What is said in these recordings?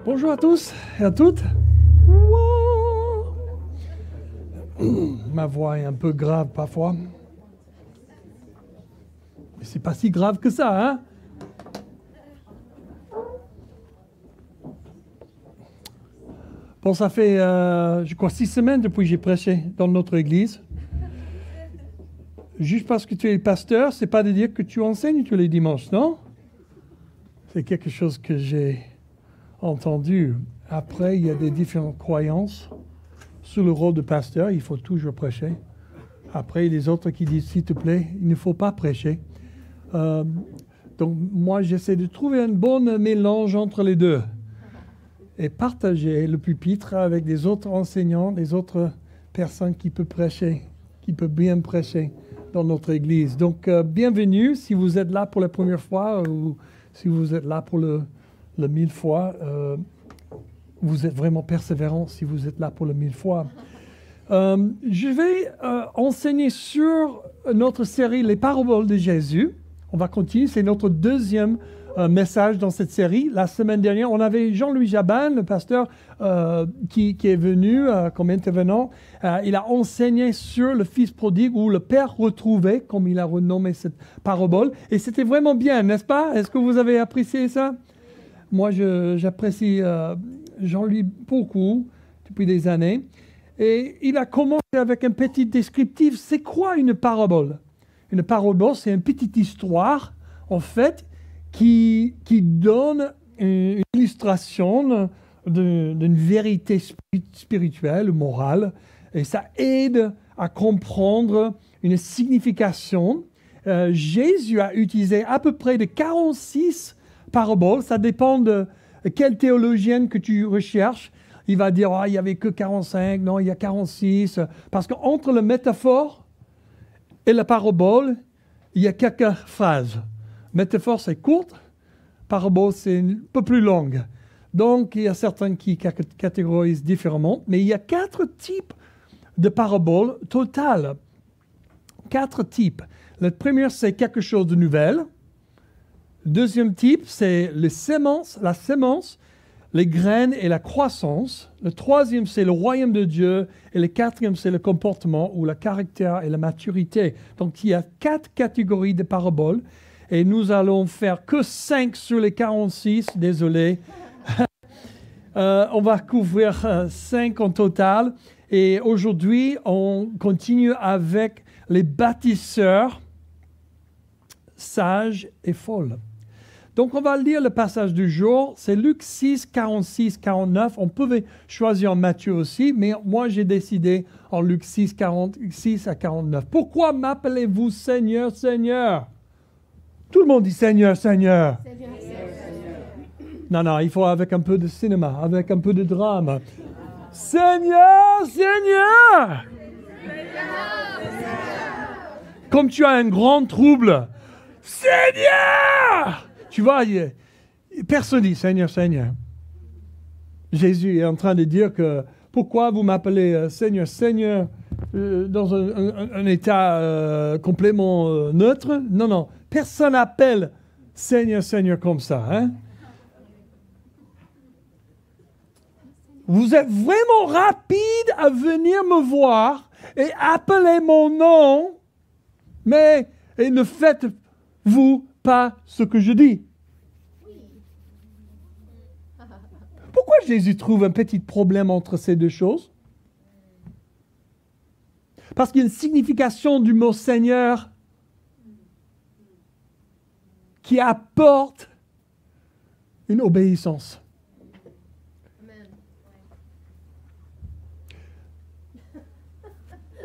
Bonjour à tous et à toutes. Ma voix est un peu grave parfois. Mais c'est pas si grave que ça, hein? Bon, ça fait, je crois, 6 semaines depuis que j'ai prêché dans notre église. Juste parce que tu es pasteur, c'est pas de dire que tu enseignes tous les dimanches, non? C'est quelque chose que j'ai entendu. Après, il y a des différentes croyances sur le rôle de pasteur. Il faut toujours prêcher. Après, il y a les autres qui disent, s'il te plaît, il ne faut pas prêcher. Donc, moi, j'essaie de trouver un bon mélange entre les deux et partager le pupitre avec des autres enseignants, des autres personnes qui peuvent prêcher, qui peuvent bien prêcher dans notre église. Donc, bienvenue si vous êtes là pour la première fois ou si vous êtes là pour le 1000 fois. Vous êtes vraiment persévérant si vous êtes là pour le 1000 fois. Je vais enseigner sur notre série Les Paraboles de Jésus. On va continuer, c'est notre deuxième message dans cette série. La semaine dernière, on avait Jean-Louis Jabin, le pasteur qui est venu comme intervenant. Il a enseigné sur le fils prodigue ou le père retrouvé, comme il a renommé cette parabole. Et c'était vraiment bien, n'est-ce pas? Est-ce que vous avez apprécié ça? Moi, j'apprécie Jean-Louis beaucoup depuis des années. Et il a commencé avec un petit descriptif. C'est quoi une parabole? Une parabole, c'est une petite histoire, en fait, qui donne une illustration d'une vérité spirituelle, morale. Et ça aide à comprendre une signification. Jésus a utilisé à peu près de 46 paraboles. Ça dépend de quelle théologienne que tu recherches. Il va dire, il n'y avait que 45, non, il y a 46. Parce qu'entre la métaphore et la parabole, il y a quelques phrases. Métaphore, c'est courte. Parabole, c'est un peu plus longue. Donc, il y a certains qui catégorisent différemment. Mais il y a 4 types de paraboles totales. 4 types. Le premier, c'est quelque chose de nouvel. Le deuxième type, c'est la sémence, les graines et la croissance. Le troisième, c'est le royaume de Dieu. Et le quatrième, c'est le comportement ou le caractère et la maturité. Donc, il y a 4 catégories de paraboles. Et nous allons faire que 5 sur les 46. Désolé. On va couvrir 5 en total. Et aujourd'hui, on continue avec les bâtisseurs sages et folles. Donc, on va lire le passage du jour. C'est Luc 6, 46, 49. On pouvait choisir en Matthieu aussi, mais moi, j'ai décidé en Luc 6, 46 à 49. Pourquoi m'appelez-vous Seigneur, Seigneur? Tout le monde dit Seigneur, Seigneur. Seigneur, Seigneur. Non, il faut avec un peu de cinéma, avec un peu de drame. Seigneur, Seigneur. Comme tu as un grand trouble. Seigneur! Tu vois, personne dit Seigneur, Seigneur. Jésus est en train de dire que pourquoi vous m'appelez Seigneur, Seigneur dans un état complètement neutre? Non. Personne n'appelle Seigneur, Seigneur comme ça. Hein? Vous êtes vraiment rapide à venir me voir et appeler mon nom, mais et ne faites-vous pas ce que je dis. Pourquoi Jésus trouve un petit problème entre ces deux choses? Parce qu'il y a une signification du mot Seigneur qui apporte une obéissance.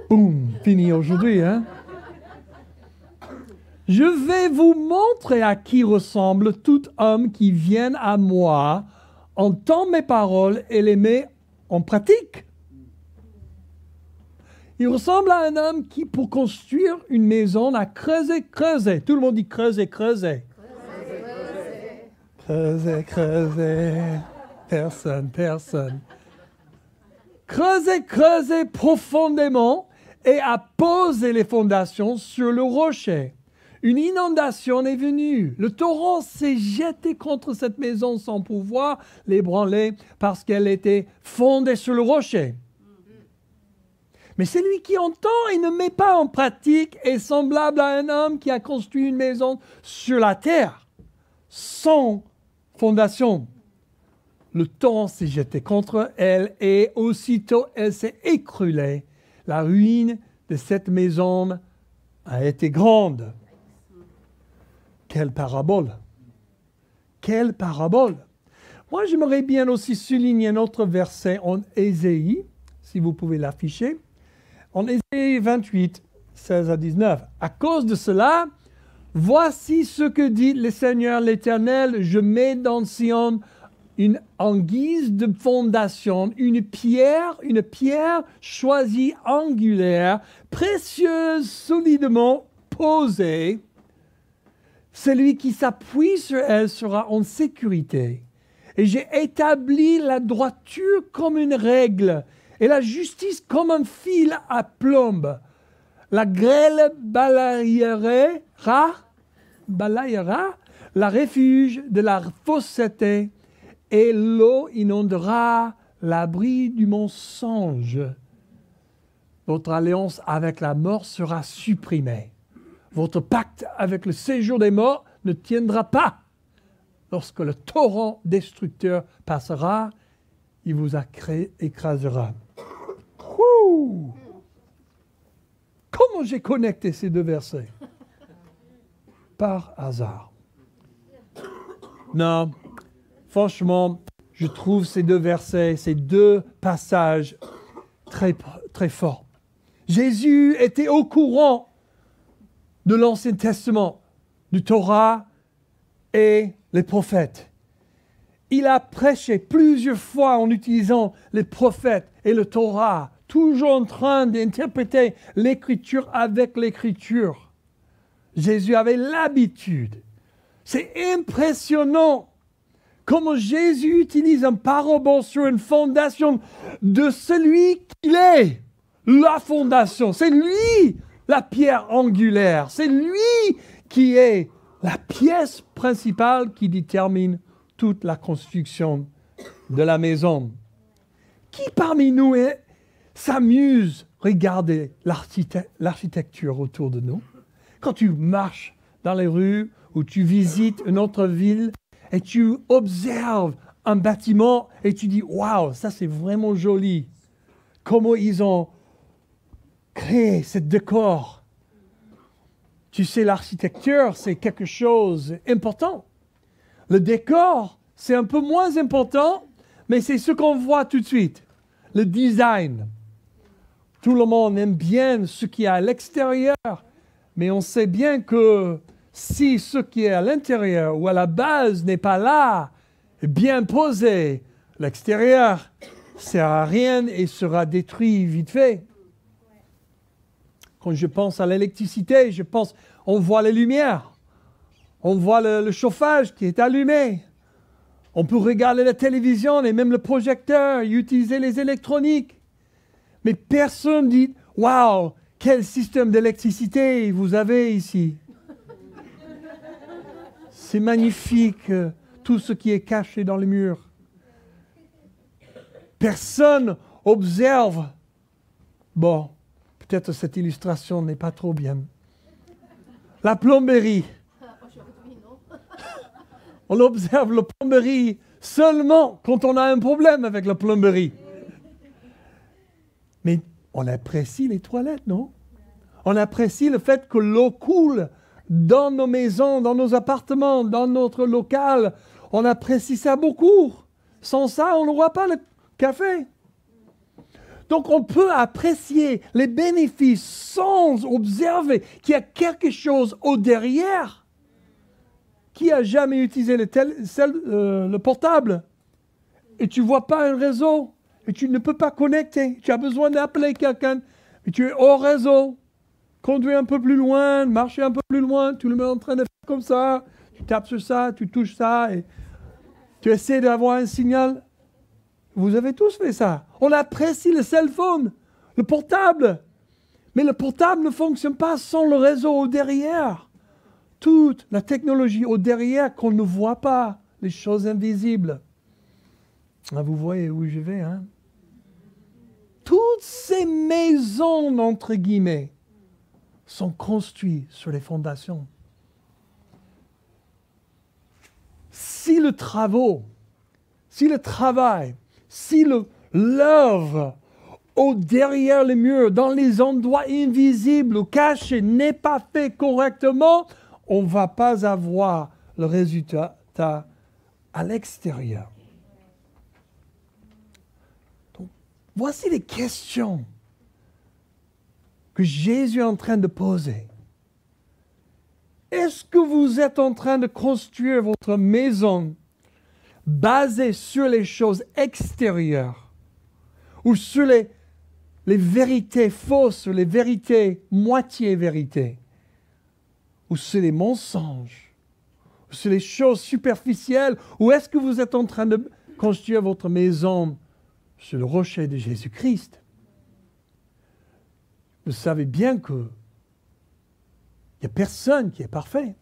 Boum, fini aujourd'hui, hein? Je vais vous montrer à qui ressemble tout homme qui vient à moi, entend mes paroles et les met en pratique. Il ressemble à un homme qui, pour construire une maison, a creusé. Tout le monde dit creuser. Creuser. Personne. Creuser profondément et a posé les fondations sur le rocher. Une inondation est venue. Le torrent s'est jeté contre cette maison sans pouvoir l'ébranler parce qu'elle était fondée sur le rocher. Mais celui qui entend et ne met pas en pratique est semblable à un homme qui a construit une maison sur la terre, sans fondation. Le torrent s'est jeté contre elle et aussitôt elle s'est écroulée. La ruine de cette maison a été grande. Quelle parabole! Quelle parabole! Moi, j'aimerais bien aussi souligner un autre verset en Ésaïe, si vous pouvez l'afficher. En Ésaïe 28, 16 à 19. À cause de cela, voici ce que dit le Seigneur l'Éternel, je mets dans Sion en guise de fondation une pierre choisie angulaire, précieuse, solidement posée. Celui qui s'appuie sur elle sera en sécurité. Et j'ai établi la droiture comme une règle et la justice comme un fil à plomb. La grêle balayera la refuge de la fausseté et l'eau inondera l'abri du mensonge. Votre alliance avec la mort sera supprimée. Votre pacte avec le séjour des morts ne tiendra pas. Lorsque le torrent destructeur passera, il vous écrasera. Ouh! Comment j'ai connecté ces deux versets? Par hasard. Non, franchement, je trouve ces deux versets, ces deux passages très, très forts. Jésus était au courant de l'Ancien Testament, du Torah et les prophètes. Il a prêché plusieurs fois en utilisant les prophètes et le Torah, toujours en train d'interpréter l'Écriture avec l'Écriture. Jésus avait l'habitude. C'est impressionnant comment Jésus utilise un parabole sur une fondation de celui qu'il est. La fondation, c'est lui la pierre angulaire. C'est lui qui est la pièce principale qui détermine toute la construction de la maison. Qui parmi nous s'amuse à regarder l'architecture autour de nous? Quand tu marches dans les rues ou tu visites une autre ville et tu observes un bâtiment et tu dis « Waouh, ça c'est vraiment joli !» Comment ils ont créé ce décor. Tu sais, l'architecture, c'est quelque chose d'important. Le décor, c'est un peu moins important, mais c'est ce qu'on voit tout de suite. Le design. Tout le monde aime bien ce qui est à l'extérieur, mais on sait bien que si ce qui est à l'intérieur ou à la base n'est pas là, bien posé, l'extérieur ne sert à rien et sera détruit vite fait. Quand je pense à l'électricité, on voit les lumières, on voit le chauffage qui est allumé. On peut regarder la télévision et même le projecteur, et utiliser les électroniques. Mais personne ne dit « Waouh, quel système d'électricité vous avez ici !» C'est magnifique, tout ce qui est caché dans les murs. Personne observe. Bon, peut-être cette illustration n'est pas trop bien. La plomberie. On observe la plomberie seulement quand on a un problème avec la plomberie. Mais on apprécie les toilettes, non? On apprécie le fait que l'eau coule dans nos maisons, dans nos appartements, dans notre local. On apprécie ça beaucoup. Sans ça, on n'aura pas le café. Donc on peut apprécier les bénéfices sans observer qu'il y a quelque chose au derrière. Qui a jamais utilisé le portable? Et tu ne vois pas un réseau. Et tu ne peux pas connecter. Tu as besoin d'appeler quelqu'un. Mais tu es hors réseau. Conduis un peu plus loin, marcher un peu plus loin. Tu le mets en train de faire comme ça. Tu tapes sur ça, tu touches ça. Et tu essaies d'avoir un signal. Vous avez tous fait ça. On apprécie le cell phone, le portable. Mais le portable ne fonctionne pas sans le réseau derrière. toute la technologie au derrière qu'on ne voit pas, les choses invisibles. Ah, vous voyez où je vais, hein? Toutes ces maisons, entre guillemets, sont construites sur les fondations. Si le travail, si l'œuvre au derrière les murs, dans les endroits invisibles ou cachés, n'est pas fait correctement, on ne va pas avoir le résultat à l'extérieur. Donc, voici les questions que Jésus est en train de poser. Est-ce que vous êtes en train de construire votre maison basée sur les choses extérieures ou sur les vérités fausses, les vérités moitié-vérités, ou sur les mensonges, ou sur les choses superficielles, ou est-ce que vous êtes en train de construire votre maison sur le rocher de Jésus-Christ? Vous savez bien que il n'y a personne qui est parfait.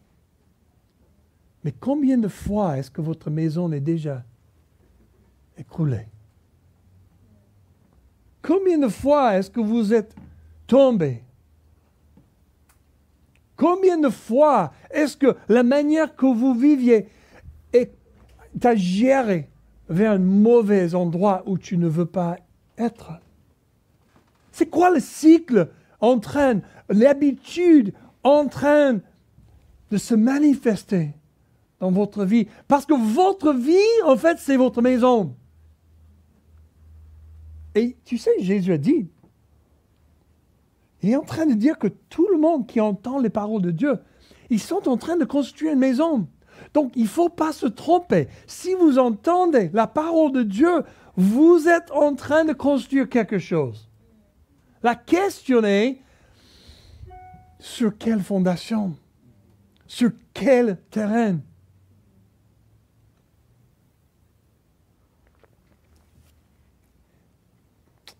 Mais combien de fois est-ce que votre maison est déjà écroulée? Combien de fois est-ce que vous êtes tombé? Combien de fois est-ce que la manière que vous viviez t'a géré vers un mauvais endroit où tu ne veux pas être? C'est quoi le cycle l'habitude en train de se manifester dans votre vie? Parce que votre vie, en fait, c'est votre maison. Et tu sais, Jésus a dit, il est en train de dire que tout le monde qui entend les paroles de Dieu, ils sont en train de construire une maison. Donc, il ne faut pas se tromper. Si vous entendez la parole de Dieu, vous êtes en train de construire quelque chose. La question est, sur quelle fondation? Sur quel terrain?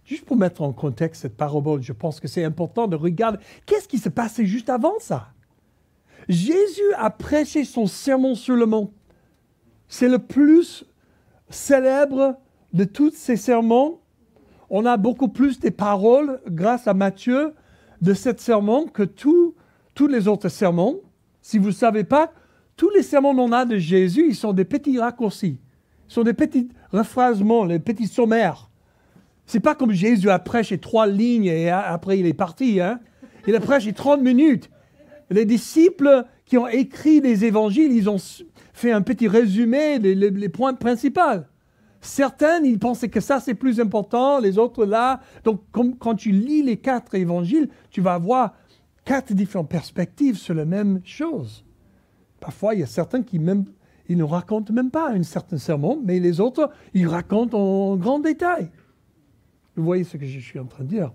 Juste pour mettre en contexte cette parabole, je pense que c'est important de regarder qu'est-ce qui s'est passé juste avant ça. Jésus a prêché son sermon sur le mont. C'est le plus célèbre de tous ces sermons. On a beaucoup plus des paroles, grâce à Matthieu, de ce sermon que tous les autres sermons. Si vous ne savez pas, tous les sermons qu'on a de Jésus, ils sont des petits raccourcis. Ils sont des petits rephrasements, les petits sommaires. C'est pas comme Jésus a prêché 3 lignes et après il est parti. Hein? Il a prêché 30 minutes. Les disciples qui ont écrit les évangiles, ils ont fait un petit résumé des points principaux. Certains, ils pensaient que ça c'est plus important, les autres là. Donc quand tu lis les 4 évangiles, tu vas avoir 4 différentes perspectives sur la même chose. Parfois, il y a certains qui ils ne racontent même pas un certain sermon, mais les autres, ils racontent en grand détail. Vous voyez ce que je suis en train de dire.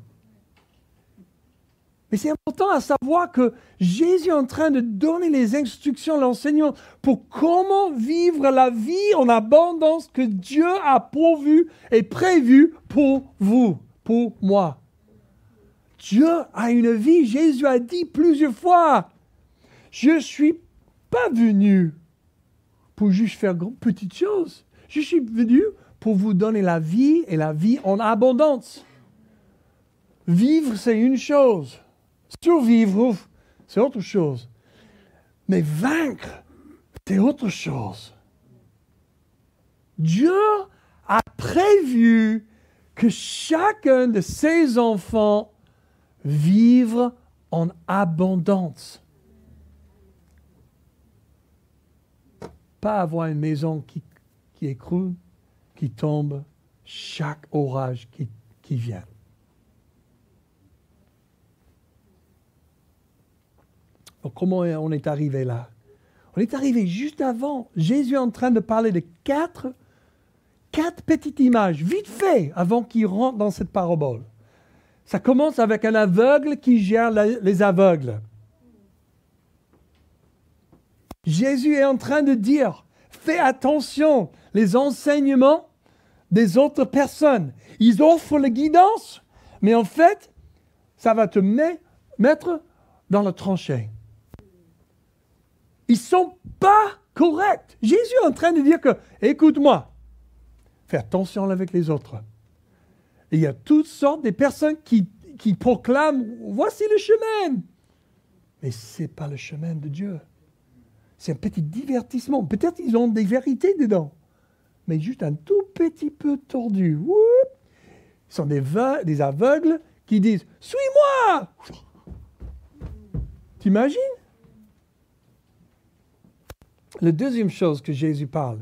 Mais c'est important à savoir que Jésus est en train de donner les instructions, l'enseignement pour comment vivre la vie en abondance que Dieu a pourvu et prévu pour vous, pour moi. Dieu a une vie. Jésus a dit plusieurs fois, je ne suis pas venu pour juste faire petites choses. Je suis venu pour vous donner la vie et la vie en abondance. Vivre, c'est une chose. Survivre, c'est autre chose. Mais vaincre, c'est autre chose. Dieu a prévu que chacun de ses enfants vive en abondance. Pas avoir une maison qui écroule, qui tombe, chaque orage qui vient. Donc, comment on est arrivé là? On est arrivé juste avant. Jésus est en train de parler de quatre petites images, vite fait, avant qu'il rentre dans cette parabole. Ça commence avec un aveugle qui gère les aveugles. Jésus est en train de dire, fais attention, les enseignements des autres personnes. Ils offrent la guidance, mais en fait, ça va te mettre dans la tranchée. Ils ne sont pas corrects. Jésus est en train de dire que, écoute-moi, fais attention avec les autres. Et il y a toutes sortes de personnes qui proclament, voici le chemin. Mais ce n'est pas le chemin de Dieu. C'est un petit divertissement. Peut-être ils ont des vérités dedans, mais juste un tout petit peu tordu. Woup! Ils sont des aveugles qui disent « Suis-moi » T'imagines? La deuxième chose que Jésus parle,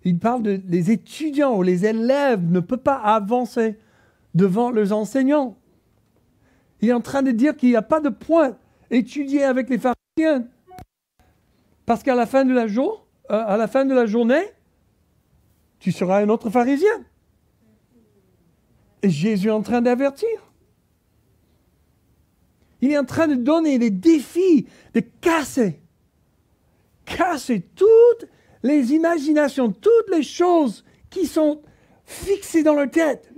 il parle de les étudiants ou les élèves ne peuvent pas avancer devant leurs enseignants. Il est en train de dire qu'il n'y a pas de point étudier avec les pharisiens. Parce qu'à la fin de la journée, tu seras un autre pharisien. Et Jésus est en train d'avertir. Il est en train de donner des défis, de casser toutes les imaginations, toutes les choses qui sont fixées dans leur tête.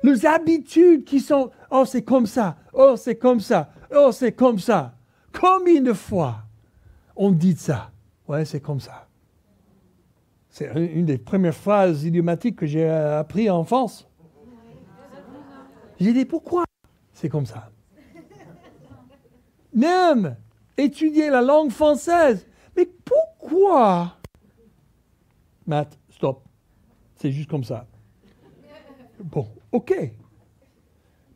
Les habitudes qui sont « Oh, c'est comme ça. Oh, c'est comme ça. Oh, c'est comme ça. » Combien de fois on dit ça? Ouais, c'est comme ça. C'est une des premières phrases idiomatiques que j'ai appris en enfance. J'ai dit, pourquoi c'est comme ça? Même étudier la langue française. Mais pourquoi? Matt, stop. C'est juste comme ça. Bon, ok.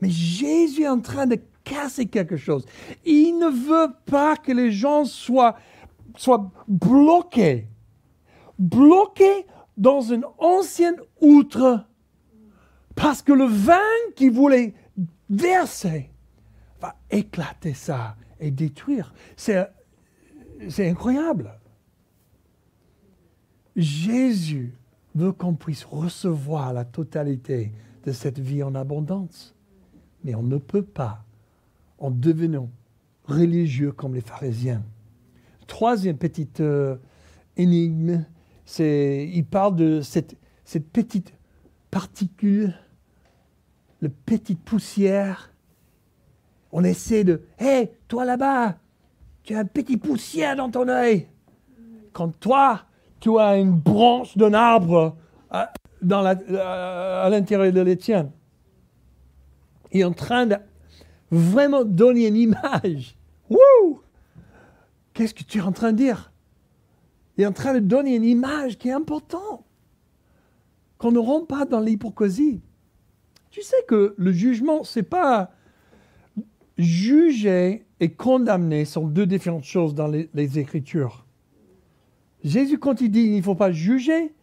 Mais Jésus est en train de casser quelque chose. Il ne veut pas que les gens soient bloqués dans une ancienne outre, parce que le vin qu'il voulait verser va éclater ça et détruire. C'est incroyable. Jésus veut qu'on puisse recevoir la totalité de cette vie en abondance. Mais on ne peut pas en devenant religieux comme les pharisiens. Troisième petite énigme, il parle de cette petite particule, la petite poussière. On essaie de « Hé, toi là-bas, tu as une petite poussière dans ton œil. » Quand toi, tu as une branche d'un arbre à l'intérieur de l'étienne. Il est en train de vraiment donner une image. Wouh! Qu'est-ce que tu es en train de dire? Il est en train de donner une image qui est importante. Qu'on ne rentre pas dans l'hypocrisie. Tu sais que le jugement, c'est pas... Juger et condamner sont deux différentes choses dans les Écritures. Jésus, quand il dit il ne faut pas juger,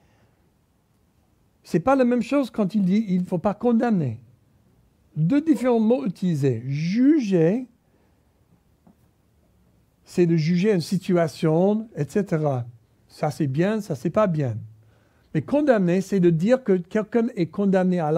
c'est pas la même chose quand il dit il ne faut pas condamner. Deux différents mots utilisés. Juger, c'est de juger une situation, etc. Ça c'est bien, ça c'est pas bien. Mais condamner, c'est de dire que quelqu'un est condamné à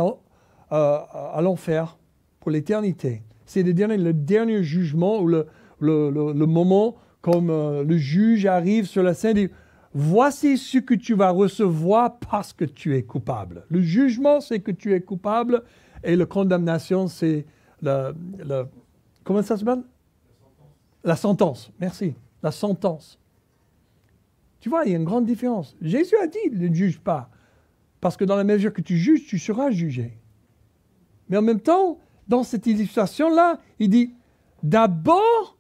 l'enfer pour l'éternité. C'est de dire le dernier jugement ou le moment comme le juge arrive sur la scène et dit « Voici ce que tu vas recevoir parce que tu es coupable. » Le jugement, c'est que tu es coupable et la condamnation, c'est comment ça s'appelle? La sentence. Merci. La sentence. Tu vois, il y a une grande différence. Jésus a dit, ne juge pas. Parce que dans la mesure que tu juges, tu seras jugé. Mais en même temps, dans cette illustration-là, il dit, d'abord,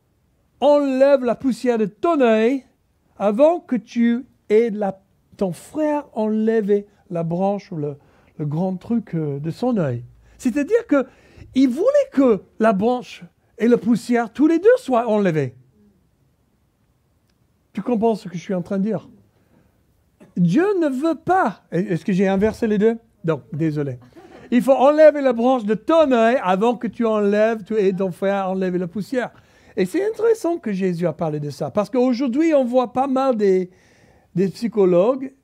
enlève la poussière de ton œil avant que tu aies ton frère enlever la branche ou le grand truc de son œil. C'est-à-dire qu'il voulait que la branche et la poussière, tous les deux, soient enlevés. Tu comprends ce que je suis en train de dire? Dieu ne veut pas. Est-ce que j'ai inversé les deux? Non, désolé. Il faut enlever la branche de ton œil avant que tu aies ton frère enlever la poussière. Et c'est intéressant que Jésus a parlé de ça. Parce qu'aujourd'hui, on voit pas mal des psychologues.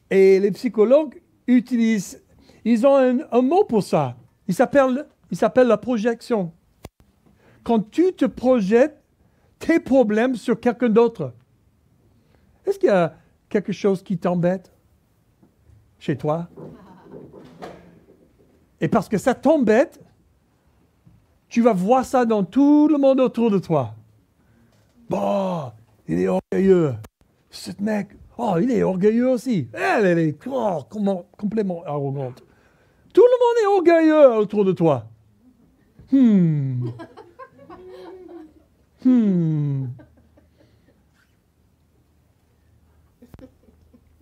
Et les psychologues ils ont un mot pour ça. Il s'appelle la projection. Quand tu te projettes tes problèmes sur quelqu'un d'autre. Est-ce qu'il y a quelque chose qui t'embête chez toi? Et parce que ça t'embête, tu vas voir ça dans tout le monde autour de toi. Bon, il est orgueilleux. Ce mec, oh, il est orgueilleux aussi. Elle est complètement arrogante. Tout le monde est orgueilleux autour de toi.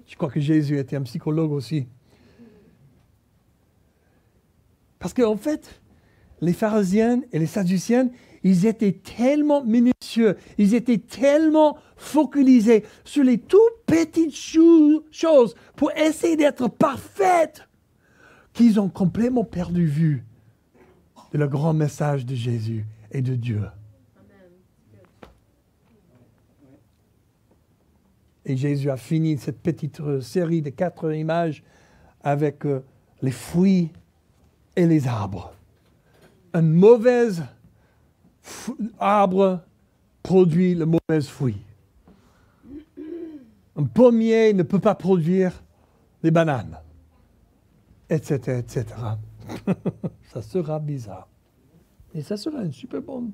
Je crois que Jésus était un psychologue aussi. Parce qu'en fait, les pharisiens et les sadduciens, ils étaient tellement minutieux, ils étaient tellement focalisés sur les tout petites choses pour essayer d'être parfaites qu'ils ont complètement perdu vue de le grand message de Jésus et de Dieu. Et Jésus a fini cette petite série de 4 images avec les fruits et les arbres. Un mauvais arbre produit le mauvais fruit. Un pommier ne peut pas produire des bananes, etc., etc. Ça sera bizarre. Et ça sera une super bonne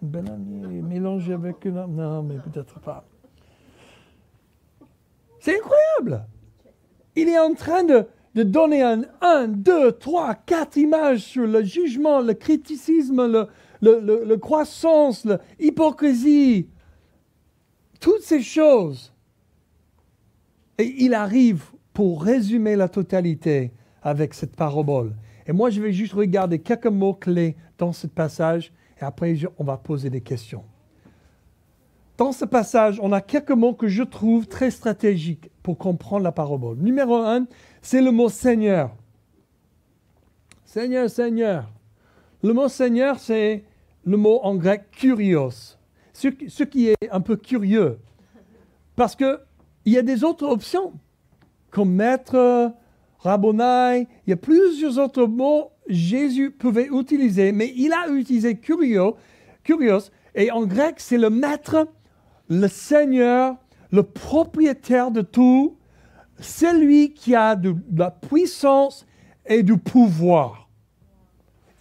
bananier mélangé avec une... Non, mais peut-être pas. C'est incroyable. Il est en train de donner 1, 2, 3, 4 images sur le jugement, le criticisme, le croissance, l'hypocrisie, toutes ces choses. Et il arrive pour résumer la totalité avec cette parabole. Et moi, je vais juste regarder quelques mots-clés dans ce passage et après, on va poser des questions. Dans ce passage, on a quelques mots que je trouve très stratégiques pour comprendre la parabole. Numéro 1, c'est le mot Seigneur. Seigneur, Seigneur. Le mot Seigneur, c'est le mot en grec kurios. Ce qui est un peu curieux. Parce qu'il y a des autres options, comme maître, rabbonai. Il y a plusieurs autres mots que Jésus pouvait utiliser, mais il a utilisé kurios. Et en grec, c'est le maître, le Seigneur, le propriétaire de tout, celui qui a de la puissance et du pouvoir.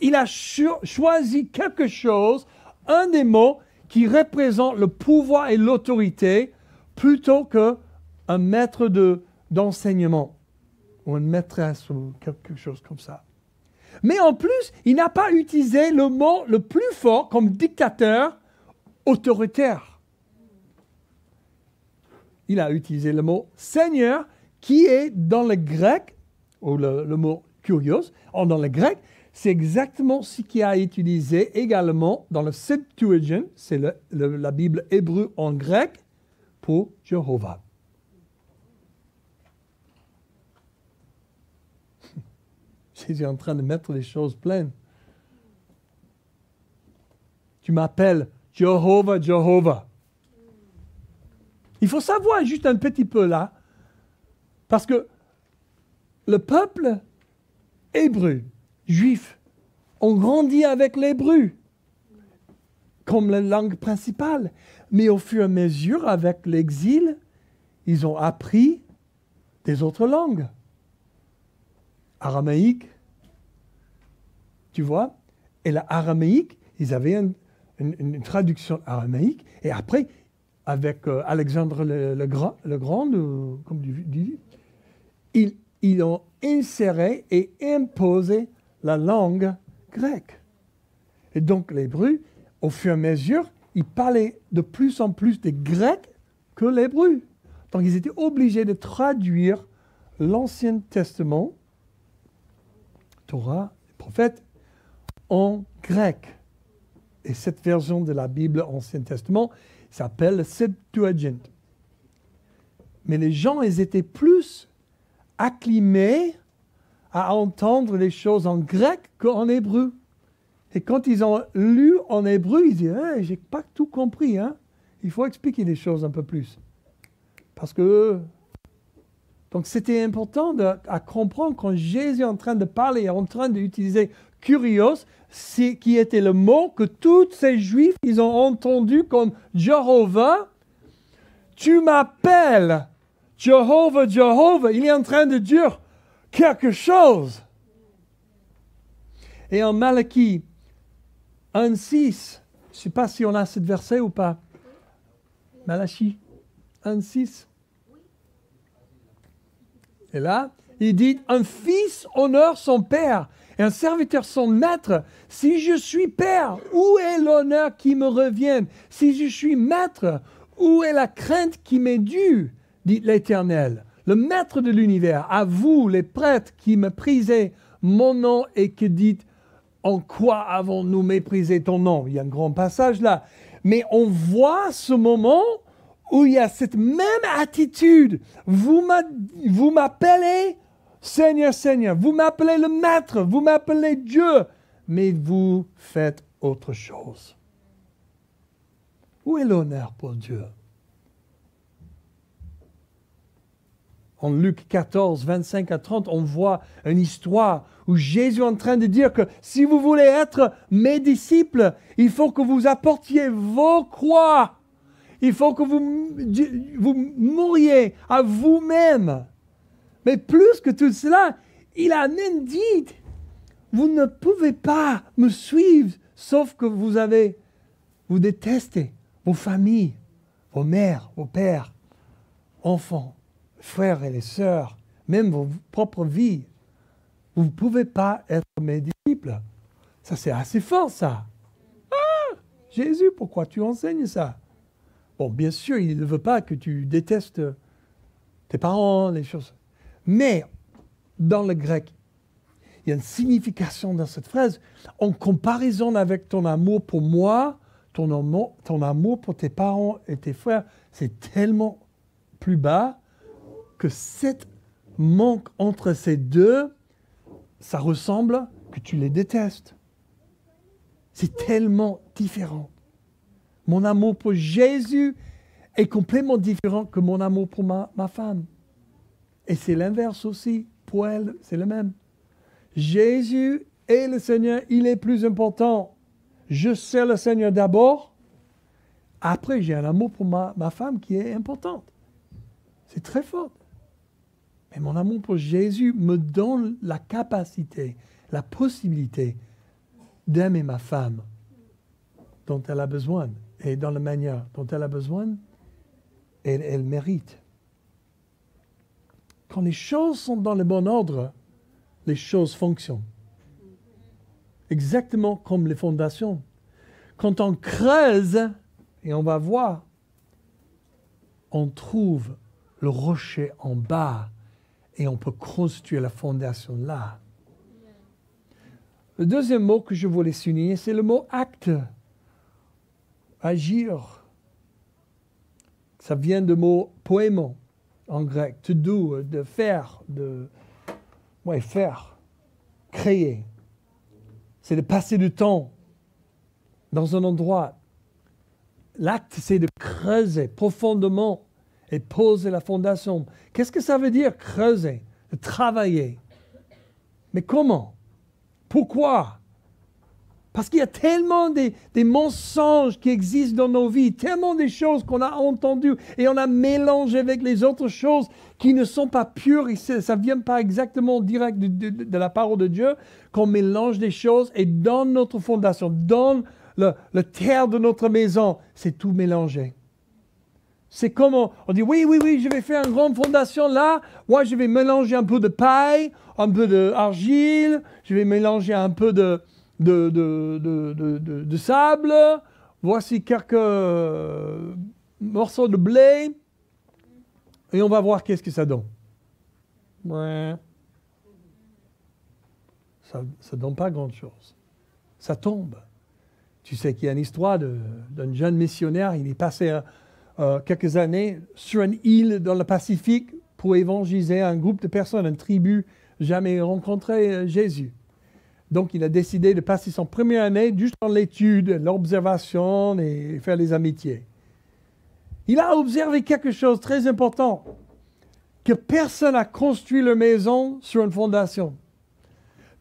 Il a choisi quelque chose, un des mots qui représente le pouvoir et l'autorité, plutôt qu'un maître d'enseignement ou une maîtresse ou quelque chose comme ça. Mais en plus, il n'a pas utilisé le mot le plus fort comme dictateur, autoritaire. Il a utilisé le mot Seigneur, qui est dans le grec, ou le mot kurios, dans le grec, c'est exactement ce qui a été utilisé également dans le Septuagint, c'est la Bible hébreu en grec, pour Jéhovah. Jésus est en train de mettre les choses pleines. Tu m'appelles Jéhovah, Jéhovah. Il faut savoir juste un petit peu là, parce que le peuple hébreu, juif, ont grandi avec l'hébreu comme la langue principale. Mais au fur et à mesure, avec l'exil, ils ont appris des autres langues. Aramaïque, tu vois, et l'araméique, ils avaient une traduction aramaïque, et après, avec Alexandre le Grand, comme tu dis, ils ont inséré et imposé la langue grecque. Et donc l'hébreu, au fur et à mesure, ils parlaient de plus en plus de grec que l'hébreu. Donc ils étaient obligés de traduire l'Ancien Testament, Torah, les prophètes, en grec. Et cette version de la Bible Ancien Testament s'appelle le Septuagint. Mais les gens, ils étaient plus acclimés à entendre les choses en grec qu'en hébreu. Et quand ils ont lu en hébreu, ils disent hey, « j'ai pas tout compris, hein? Il faut expliquer les choses un peu plus. » Parce que... Donc c'était important à comprendre quand Jésus est en train de parler, en train d'utiliser « kurios », qui était le mot que tous ces Juifs, ils ont entendu comme « Jéhovah ». Tu m'appelles Jéhovah, Jéhovah. Il est en train de dire quelque chose. Et en Malachie 1,6, je ne sais pas si on a ce verset ou pas. Malachie 1,6. Et là, il dit, un fils honore son père et un serviteur son maître. Si je suis père, où est l'honneur qui me revient? Si je suis maître, où est la crainte qui m'est due? Dit l'Éternel, le maître de l'univers. À vous, les prêtres qui méprisez mon nom et qui dites, en quoi avons-nous méprisé ton nom? Il y a un grand passage là. Mais on voit ce moment où il y a cette même attitude. Vous m'appelez Seigneur, Seigneur. Vous m'appelez le Maître. Vous m'appelez Dieu. Mais vous faites autre chose. Où est l'honneur pour Dieu? En Luc 14, 25 à 30, on voit une histoire où Jésus est en train de dire que si vous voulez être mes disciples, il faut que vous apportiez vos croix. Il faut que vous mouriez à vous-même. Mais plus que tout cela, il a même dit, vous ne pouvez pas me suivre, sauf que vous détestez vos familles, vos mères, vos pères, enfants, frères et les sœurs, même vos propres vies. Vous ne pouvez pas être mes disciples. Ça, c'est assez fort, ça. Ah, Jésus, pourquoi tu enseignes ça? Bon, bien sûr, il ne veut pas que tu détestes tes parents, les choses. Mais, dans le grec, il y a une signification dans cette phrase. En comparaison avec ton amour pour moi, ton amour pour tes parents et tes frères, c'est tellement plus bas que cette manque entre ces deux, ça ressemble que tu les détestes. C'est tellement différent. Mon amour pour Jésus est complètement différent que mon amour pour ma femme. Et c'est l'inverse aussi. Pour elle, c'est le même. Jésus est le Seigneur, il est plus important. Je sers le Seigneur d'abord. Après, j'ai un amour pour ma femme qui est importante. C'est très fort. Mais mon amour pour Jésus me donne la capacité, la possibilité d'aimer ma femme dont elle a besoin et dans la manière dont elle a besoin, elle mérite. Quand les choses sont dans le bon ordre, les choses fonctionnent. Exactement comme les fondations. Quand on creuse, et on va voir, on trouve le rocher en bas et on peut construire la fondation là. Le deuxième mot que je voulais souligner, c'est le mot acte. Agir. Ça vient du mot poémon en grec. To do, de faire, faire, créer. C'est de passer du temps dans un endroit. L'acte, c'est de creuser profondément et poser la fondation. Qu'est-ce que ça veut dire, creuser? De travailler. Mais comment? Pourquoi? Parce qu'il y a tellement des mensonges qui existent dans nos vies, tellement des choses qu'on a entendues et on a mélangé avec les autres choses qui ne sont pas pures et ça ne vient pas exactement direct de la parole de Dieu, qu'on mélange des choses et dans notre fondation, dans le terre de notre maison, c'est tout mélangé. C'est comme on dit, oui, je vais faire une grande fondation là. Moi, je vais mélanger un peu de paille, un peu d'argile. Je vais mélanger un peu de sable. Voici quelques morceaux de blé. Et on va voir qu'est-ce que ça donne. Ouais. Ça ne donne pas grand-chose. Ça tombe. Tu sais qu'il y a une histoire d'un jeune missionnaire. Il est passé quelques années sur une île dans le Pacifique pour évangéliser un groupe de personnes, une tribu jamais rencontré Jésus. Donc, il a décidé de passer son première année juste dans l'étude, l'observation et faire les amitiés. Il a observé quelque chose de très important, que personne n'a construit leur maison sur une fondation.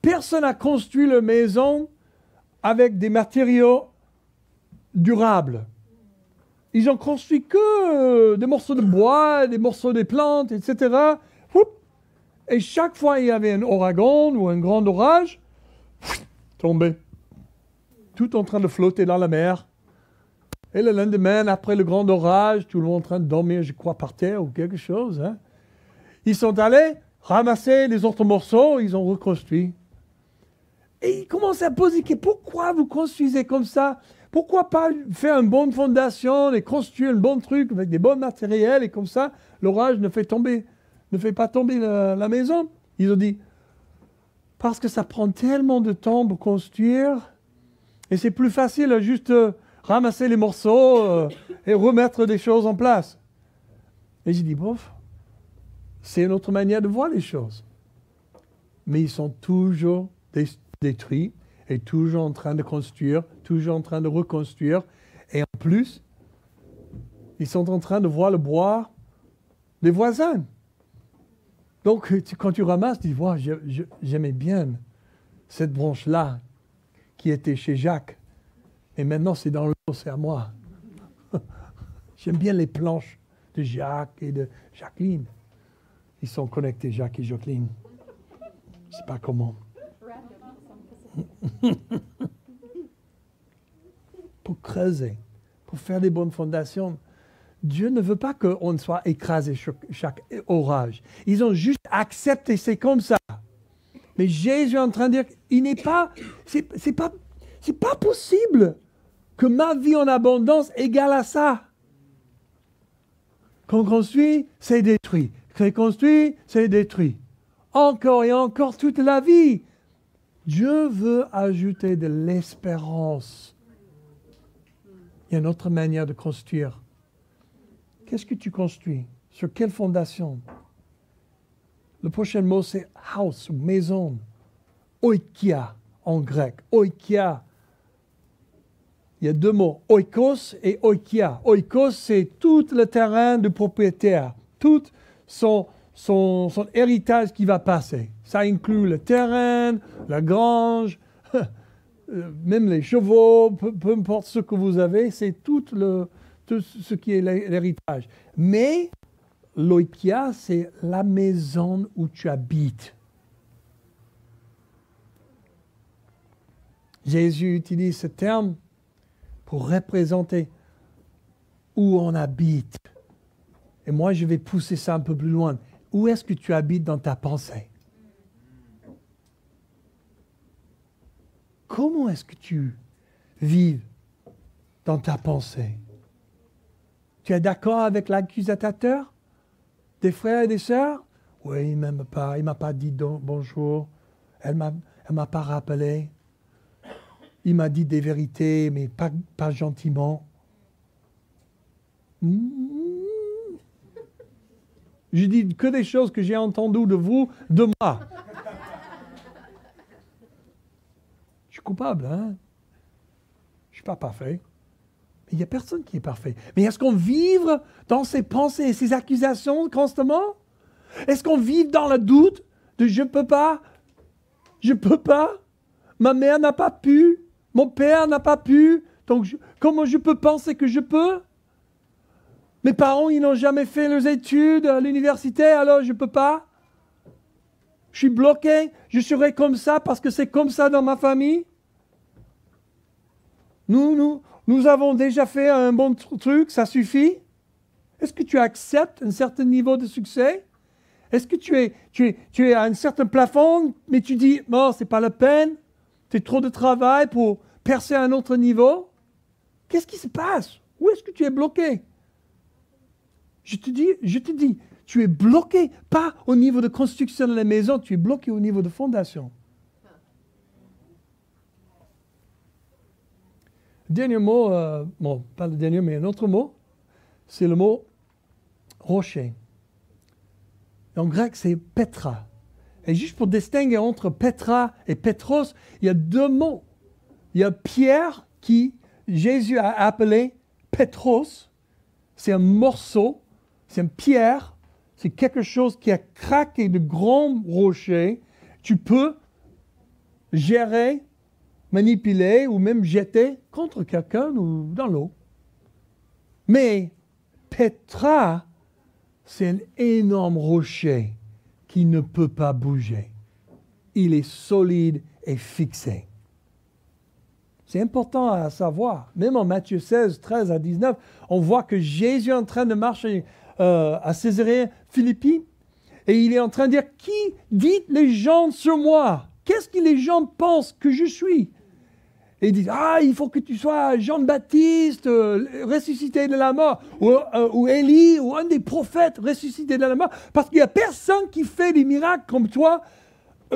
Personne n'a construit leur maison avec des matériaux durables. Ils ont construit que des morceaux de bois, des morceaux de plantes, etc. Et chaque fois il y avait un ouragan ou un grand orage, tombé. Tout en train de flotter dans la mer. Et le lendemain, après le grand orage, tout le monde en train de dormir, je crois, par terre ou quelque chose. Hein. Ils sont allés ramasser les autres morceaux, ils ont reconstruit. Et ils commencent à poser, pourquoi vous construisez comme ça? Pourquoi pas faire une bonne fondation et construire un bon truc avec des bons matériels et comme ça, l'orage ne fait pas tomber la maison? Ils ont dit, parce que ça prend tellement de temps pour construire et c'est plus facile à juste ramasser les morceaux et remettre des choses en place. Et j'ai dit, bof, c'est une autre manière de voir les choses. Mais ils sont toujours détruits et toujours en train de construire, toujours en train de reconstruire. Et en plus, ils sont en train de voir le bois des voisins. Donc, quand tu ramasses, tu dis, wow, j'aimais bien cette branche-là qui était chez Jacques. Et maintenant, c'est dans le lot, c'est à moi. J'aime bien les planches de Jacques et de Jacqueline. Ils sont connectés, Jacques et Jacqueline. Je ne sais pas comment. Pour creuser, pour faire des bonnes fondations. Dieu ne veut pas qu'on soit écrasé chaque orage. Ils ont juste accepté, c'est comme ça. Mais Jésus est en train de dire, c'est pas possible que ma vie en abondance égale à ça. Qu'on construit, c'est détruit. Qu'on construit, c'est détruit. Encore et encore toute la vie. Dieu veut ajouter de l'espérance. Il y a une autre manière de construire. Qu'est-ce que tu construis? Sur quelle fondation? Le prochain mot, c'est house, maison. Oikia en grec. Oikia. Il y a deux mots, oikos et oikia. Oikos, c'est tout le terrain du propriétaire. Tout son héritage qui va passer. Ça inclut le terrain, la grange, même les chevaux, peu importe ce que vous avez, c'est tout ce qui est l'héritage. Mais l'oikia, c'est la maison où tu habites. Jésus utilise ce terme pour représenter où on habite. Et moi, je vais pousser ça un peu plus loin. Où est-ce que tu habites dans ta pensée? Comment est-ce que tu vis dans ta pensée? Tu es d'accord avec l'accusateur des frères et des sœurs? Oui, il ne m'aime pas, il ne m'a pas dit bonjour, elle ne m'a pas rappelé. Il m'a dit des vérités, mais pas gentiment. Je dis que des choses que j'ai entendues de vous, de moi. Je suis coupable, hein? Je ne suis pas parfait. Mais il n'y a personne qui est parfait. Mais est-ce qu'on vit dans ces pensées et ces accusations constamment? Est-ce qu'on vit dans le doute de je ne peux pas? Je ne peux pas? Ma mère n'a pas pu? Mon père n'a pas pu? Donc comment je peux penser que je peux? Mes parents, ils n'ont jamais fait leurs études à l'université, alors je ne peux pas? Je suis bloqué, je serai comme ça parce que c'est comme ça dans ma famille? Nous avons déjà fait un bon truc, ça suffit? Est-ce que tu acceptes un certain niveau de succès? Est-ce que tu es à un certain plafond, mais tu dis, non, c'est pas la peine, c'est trop de travail pour percer à un autre niveau? Qu'est-ce qui se passe? Où est-ce que tu es bloqué? Je te dis, tu es bloqué, pas au niveau de construction de la maison, tu es bloqué au niveau de fondation. Dernier mot, bon, pas le dernier, mais un autre mot, c'est le mot rocher. En grec, c'est Petra. Et juste pour distinguer entre Petra et Petros, il y a deux mots. Il y a Pierre qui Jésus a appelé Petros. C'est un morceau, c'est une pierre, c'est quelque chose qui a craqué de grands rochers. Tu peux gérer, manipuler ou même jeter contre quelqu'un ou dans l'eau. Mais Petra, c'est un énorme rocher qui ne peut pas bouger. Il est solide et fixé. C'est important à savoir. Même en Matthieu 16, 13 à 19, on voit que Jésus est en train de marcher à Césarée Philippi et il est en train de dire, qui dit les gens sur moi? Qu'est-ce que les gens pensent que je suis? Et ils disent, il faut que tu sois Jean-Baptiste, ressuscité de la mort, ou Élie, ou un des prophètes ressuscités de la mort, parce qu'il n'y a personne qui fait des miracles comme toi,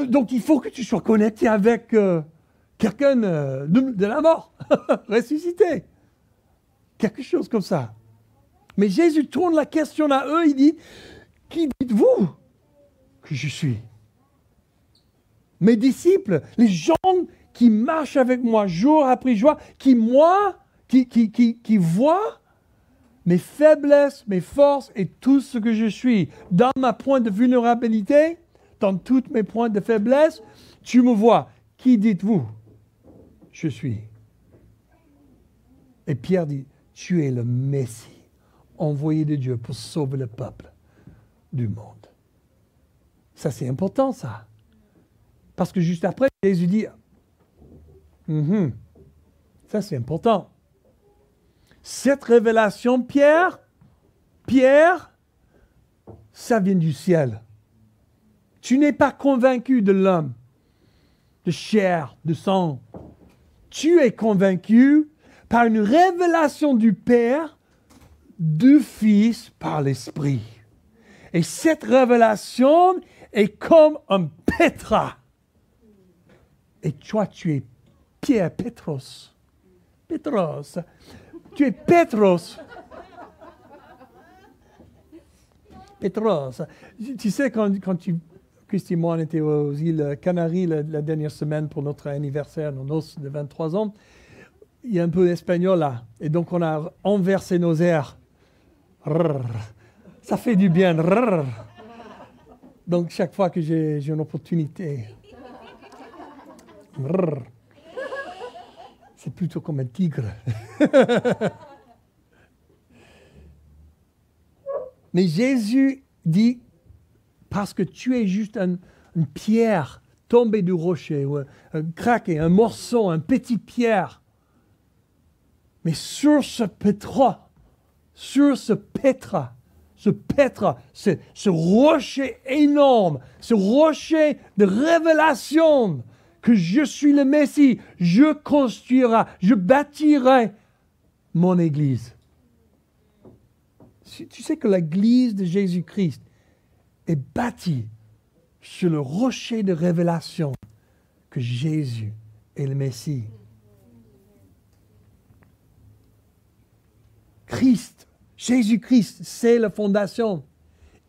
donc il faut que tu sois connecté avec quelqu'un de la mort, ressuscité. Quelque chose comme ça. Mais Jésus tourne la question à eux, il dit, qui dites-vous que je suis? Mes disciples, les gens qui marchent avec moi jour après jour, qui voient mes faiblesses, mes forces et tout ce que je suis. Dans ma pointe de vulnérabilité, dans toutes mes points de faiblesse, tu me vois. Qui dites-vous? Je suis. Et Pierre dit, tu es le Messie, envoyé de Dieu pour sauver le peuple du monde. Ça, c'est important, ça. Parce que juste après, Jésus dit, ça c'est important. Cette révélation, Pierre, ça vient du ciel. Tu n'es pas convaincu de l'homme, de chair, de sang. Tu es convaincu par une révélation du Père, du Fils, par l'Esprit. Et cette révélation est comme un Pétra. Et toi, tu es Pierre, Pétros. Tu es Pétros. Tu sais, quand Christy et moi, on était aux îles Canaries la dernière semaine pour notre anniversaire, nos noces de 23 ans, il y a un peu d'espagnol là. Et donc, on a inversé nos airs. Ça fait du bien. Donc, chaque fois que j'ai une opportunité... C'est plutôt comme un tigre. Mais Jésus dit, parce que tu es juste une pierre tombée du rocher, ou un craqué, un morceau, une petite pierre. Mais sur ce pétra, ce rocher énorme, ce rocher de révélation, que je suis le Messie, je bâtirai mon Église. Tu sais que l'Église de Jésus-Christ est bâtie sur le rocher de révélation que Jésus est le Messie. Jésus-Christ, c'est la fondation.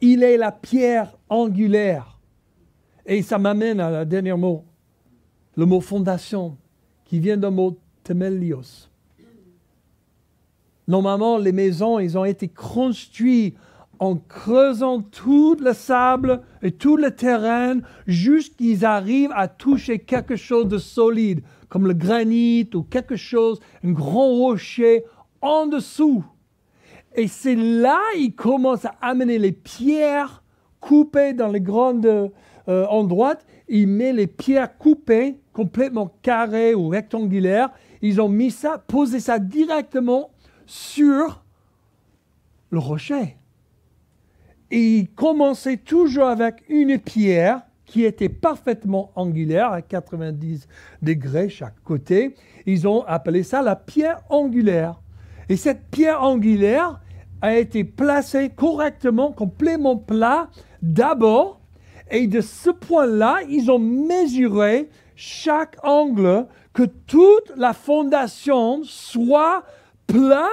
Il est la pierre angulaire. Et ça m'amène à la dernière mot. Le mot fondation, qui vient d'un mot temelios. Normalement, les maisons, ils ont été construites en creusant tout le sable et tout le terrain jusqu'à qu'ils arrivent à toucher quelque chose de solide, comme le granit ou quelque chose, un grand rocher en dessous. Et c'est là qu'ils commencent à amener les pierres coupées dans les grandes endroits. Ils mettent les pierres coupées, complètement carrées ou rectangulaires. Ils ont mis ça, posé ça directement sur le rocher. Et ils commençaient toujours avec une pierre qui était parfaitement angulaire, à 90 degrés chaque côté. Ils ont appelé ça la pierre angulaire. Et cette pierre angulaire a été placée correctement, complètement plat, d'abord. Et de ce point-là, ils ont mesuré chaque angle, que toute la fondation soit plat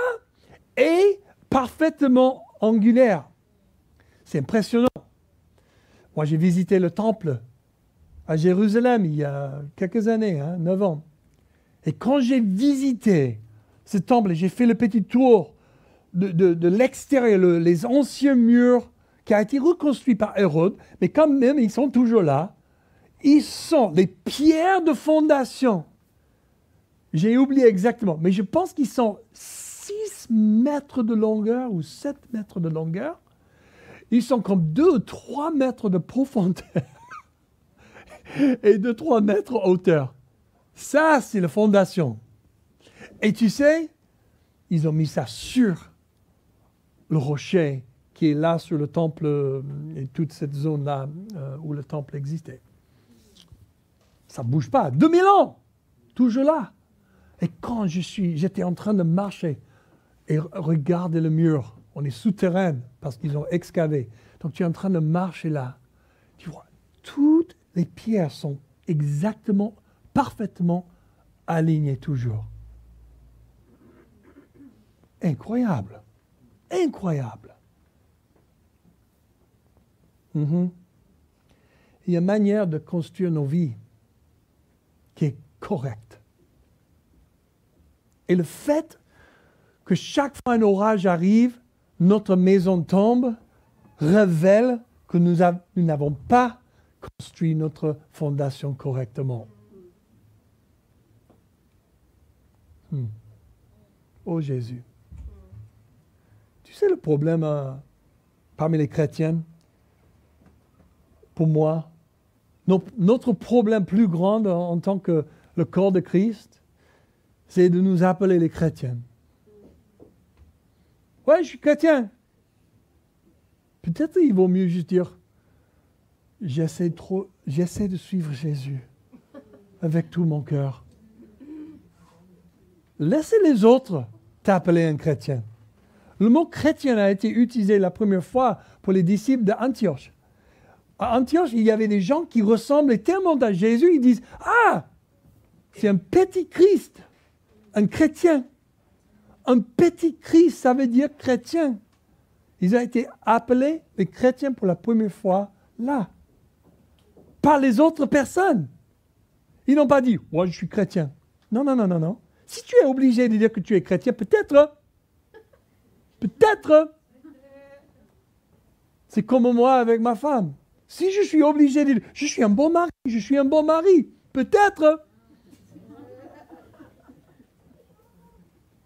et parfaitement angulaire. C'est impressionnant. Moi, j'ai visité le temple à Jérusalem il y a quelques années, 9 ans. Et quand j'ai visité ce temple, j'ai fait le petit tour de l'extérieur, les anciens murs qui ont été reconstruits par Hérode, mais quand même, ils sont toujours là. Ils sont les pierres de fondation. J'ai oublié exactement, mais je pense qu'ils sont 6 mètres de longueur ou 7 mètres de longueur. Ils sont comme 2 ou 3 mètres de profondeur et 2 ou 3 mètres de hauteur. Ça, c'est la fondation. Et tu sais, ils ont mis ça sur le rocher qui est là sur le temple et toute cette zone-là où le temple existait. Ça ne bouge pas. 2000 ans, toujours là. Et quand j'étais en train de marcher et regarder le mur, on est souterrain parce qu'ils ont excavé. Donc tu es en train de marcher là. Tu vois, toutes les pierres sont exactement, parfaitement alignées toujours. Incroyable. Incroyable. Il y a une manière de construire nos vies qui est correcte. Et le fait que chaque fois un orage arrive, notre maison tombe, révèle que nous n'avons pas construit notre fondation correctement. Oh Jésus. Tu sais le problème parmi les chrétiens, pour moi, notre problème plus grand en tant que le corps de Christ, c'est de nous appeler les chrétiens. Ouais, je suis chrétien. Peut-être il vaut mieux juste dire, j'essaie de suivre Jésus avec tout mon cœur. Laissez les autres t'appeler un chrétien. Le mot chrétien a été utilisé la première fois pour les disciples d'Antioche. À Antioche, il y avait des gens qui ressemblaient tellement à Jésus, ils disent, ah, c'est un petit Christ, un chrétien. Un petit Christ, ça veut dire chrétien. Ils ont été appelés les chrétiens pour la première fois là, par les autres personnes. Ils n'ont pas dit, moi je suis chrétien. Non, non, non, non, non. Si tu es obligé de dire que tu es chrétien, peut-être, c'est comme moi avec ma femme. Si je suis obligé de dire, je suis un bon mari, peut-être.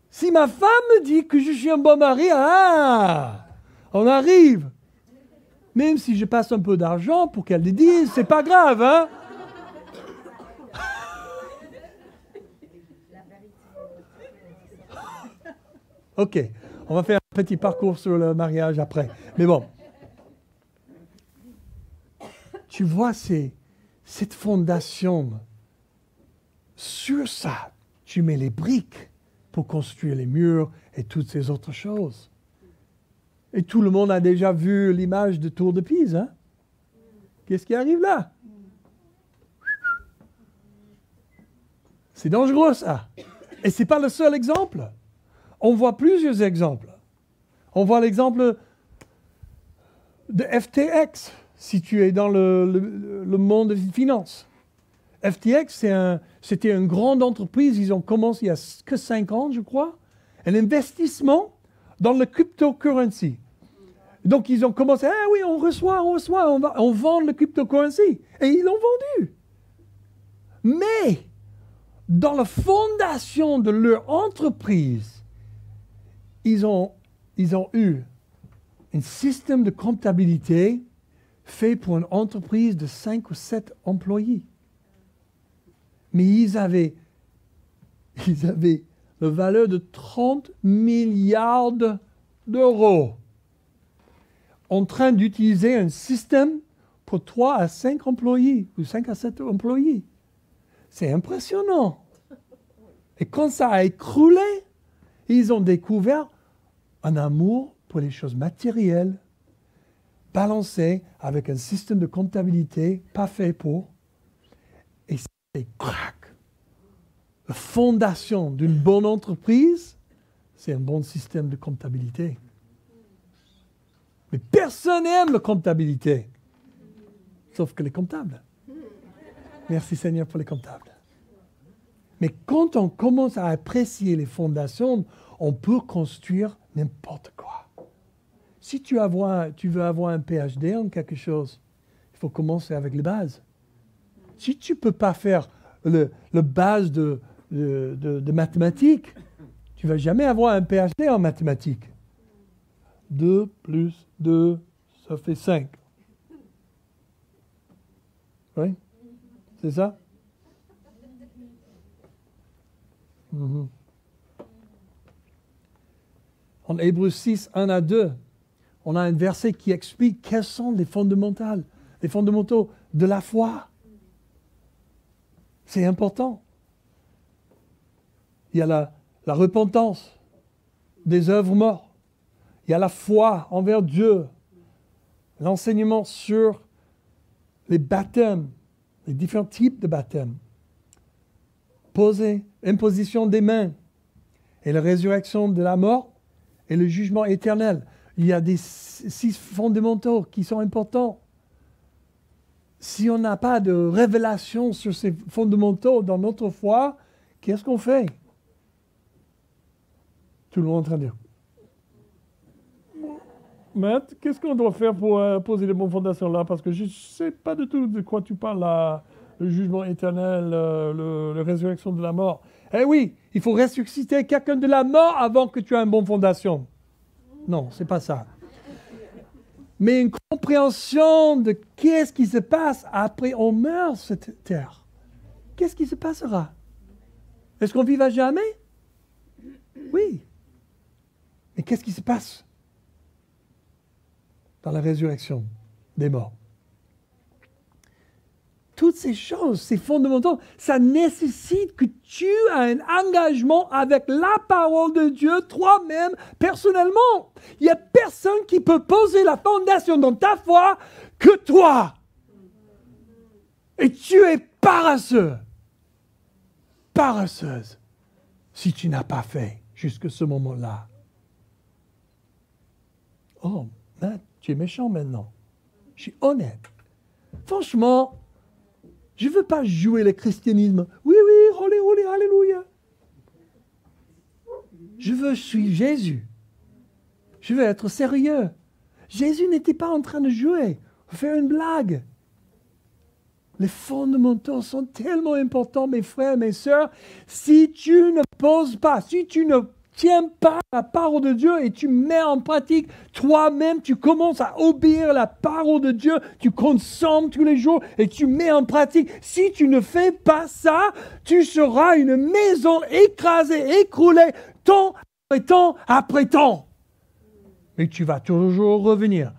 Si ma femme me dit que je suis un bon mari, on arrive. Même si je passe un peu d'argent pour qu'elle le dise, c'est pas grave, hein? Ok, on va faire un petit parcours sur le mariage après. Mais bon, tu vois, c'est cette fondation. Sur ça, tu mets les briques pour construire les murs et toutes ces autres choses. Et tout le monde a déjà vu l'image de Tour de Pise. Hein? Qu'est-ce qui arrive là? C'est dangereux ça. Et ce n'est pas le seul exemple. On voit plusieurs exemples. On voit l'exemple de FTX, si tu es dans le monde des finances. FTX, c'était une grande entreprise. Ils ont commencé il y a que 5 ans, je crois. Un investissement dans le cryptocurrency. Donc, ils ont commencé, ah oui, on reçoit, on vend le cryptocurrency. Et ils l'ont vendu. Mais, dans la fondation de leur entreprise, ils ont eu un système de comptabilité fait pour une entreprise de 5 ou 7 employés. Mais ils avaient la valeur de 30 milliards d'euros en train d'utiliser un système pour 3 à 5 employés ou 5 à 7 employés. C'est impressionnant. Et quand ça a écroulé, ils ont découvert un amour pour les choses matérielles, balancé avec un système de comptabilité pas fait pour. Et c'est crac. La fondation d'une bonne entreprise, c'est un bon système de comptabilité. Mais personne n'aime la comptabilité, sauf que les comptables. Merci Seigneur pour les comptables. Mais quand on commence à apprécier les fondations, on peut construire n'importe quoi. Si tu veux avoir un PhD en quelque chose, il faut commencer avec les bases. Si tu ne peux pas faire le base de mathématiques, tu ne vas jamais avoir un PhD en mathématiques. 2 plus 2, ça fait 5. Oui? C'est ça? En Hébreux 6, 1 à 2, on a un verset qui explique quels sont les fondamentaux de la foi. C'est important. Il y a la repentance des œuvres mortes. Il y a la foi envers Dieu. L'enseignement sur les baptêmes, les différents types de baptêmes. Imposition des mains et la résurrection de la mort et le jugement éternel. Il y a des 6 fondamentaux qui sont importants. Si on n'a pas de révélation sur ces fondamentaux dans notre foi, qu'est-ce qu'on fait? Tout le monde est en train de dire. Matt, qu'est-ce qu'on doit faire pour poser les bonnes fondations là? Parce que je ne sais pas du tout de quoi tu parles là. Le jugement éternel, la résurrection de la mort. Eh oui, il faut ressusciter quelqu'un de la mort avant que tu aies une bonne fondation. Non, c'est pas ça. Mais une compréhension de qu'est-ce qui se passe après on meurt cette terre. Qu'est-ce qui se passera? Est-ce qu'on vit à jamais? Oui. Mais qu'est-ce qui se passe dans la résurrection des morts? Toutes ces choses, ces fondamentaux, ça nécessite que tu aies un engagement avec la parole de Dieu toi-même, personnellement. Il n'y a personne qui peut poser la fondation dans ta foi que toi. Et tu es paresseux, paresseuse, si tu n'as pas fait jusqu'à ce moment-là. Oh, Matt, tu es méchant maintenant. Je suis honnête. Franchement, je ne veux pas jouer le christianisme. Oui, alléluia. Je veux suivre Jésus. Je veux être sérieux. Jésus n'était pas en train de jouer, faire une blague. Les fondamentaux sont tellement importants, mes frères, mes sœurs. Si tu ne poses pas, si tu ne tiens pas la parole de Dieu et tu mets en pratique toi-même, tu commences à obéir la parole de Dieu, tu consommes tous les jours et tu mets en pratique. Si tu ne fais pas ça, tu seras une maison écrasée, écroulée, temps après temps. Et tu vas toujours revenir.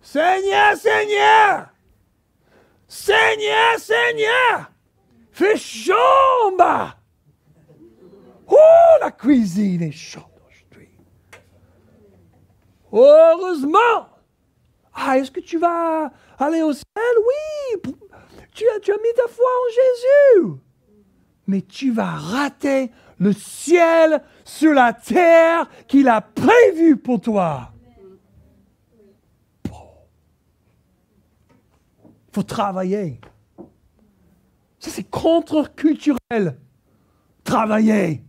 Seigneur, fais chaud en bas. Oh, la cuisine est chaude aujourd'hui. Heureusement. Ah, est-ce que tu vas aller au ciel? Oui. Tu as mis ta foi en Jésus. Mais tu vas rater le ciel sur la terre qu'il a prévu pour toi. Il faut travailler. Ça, c'est contre-culturel. Travailler.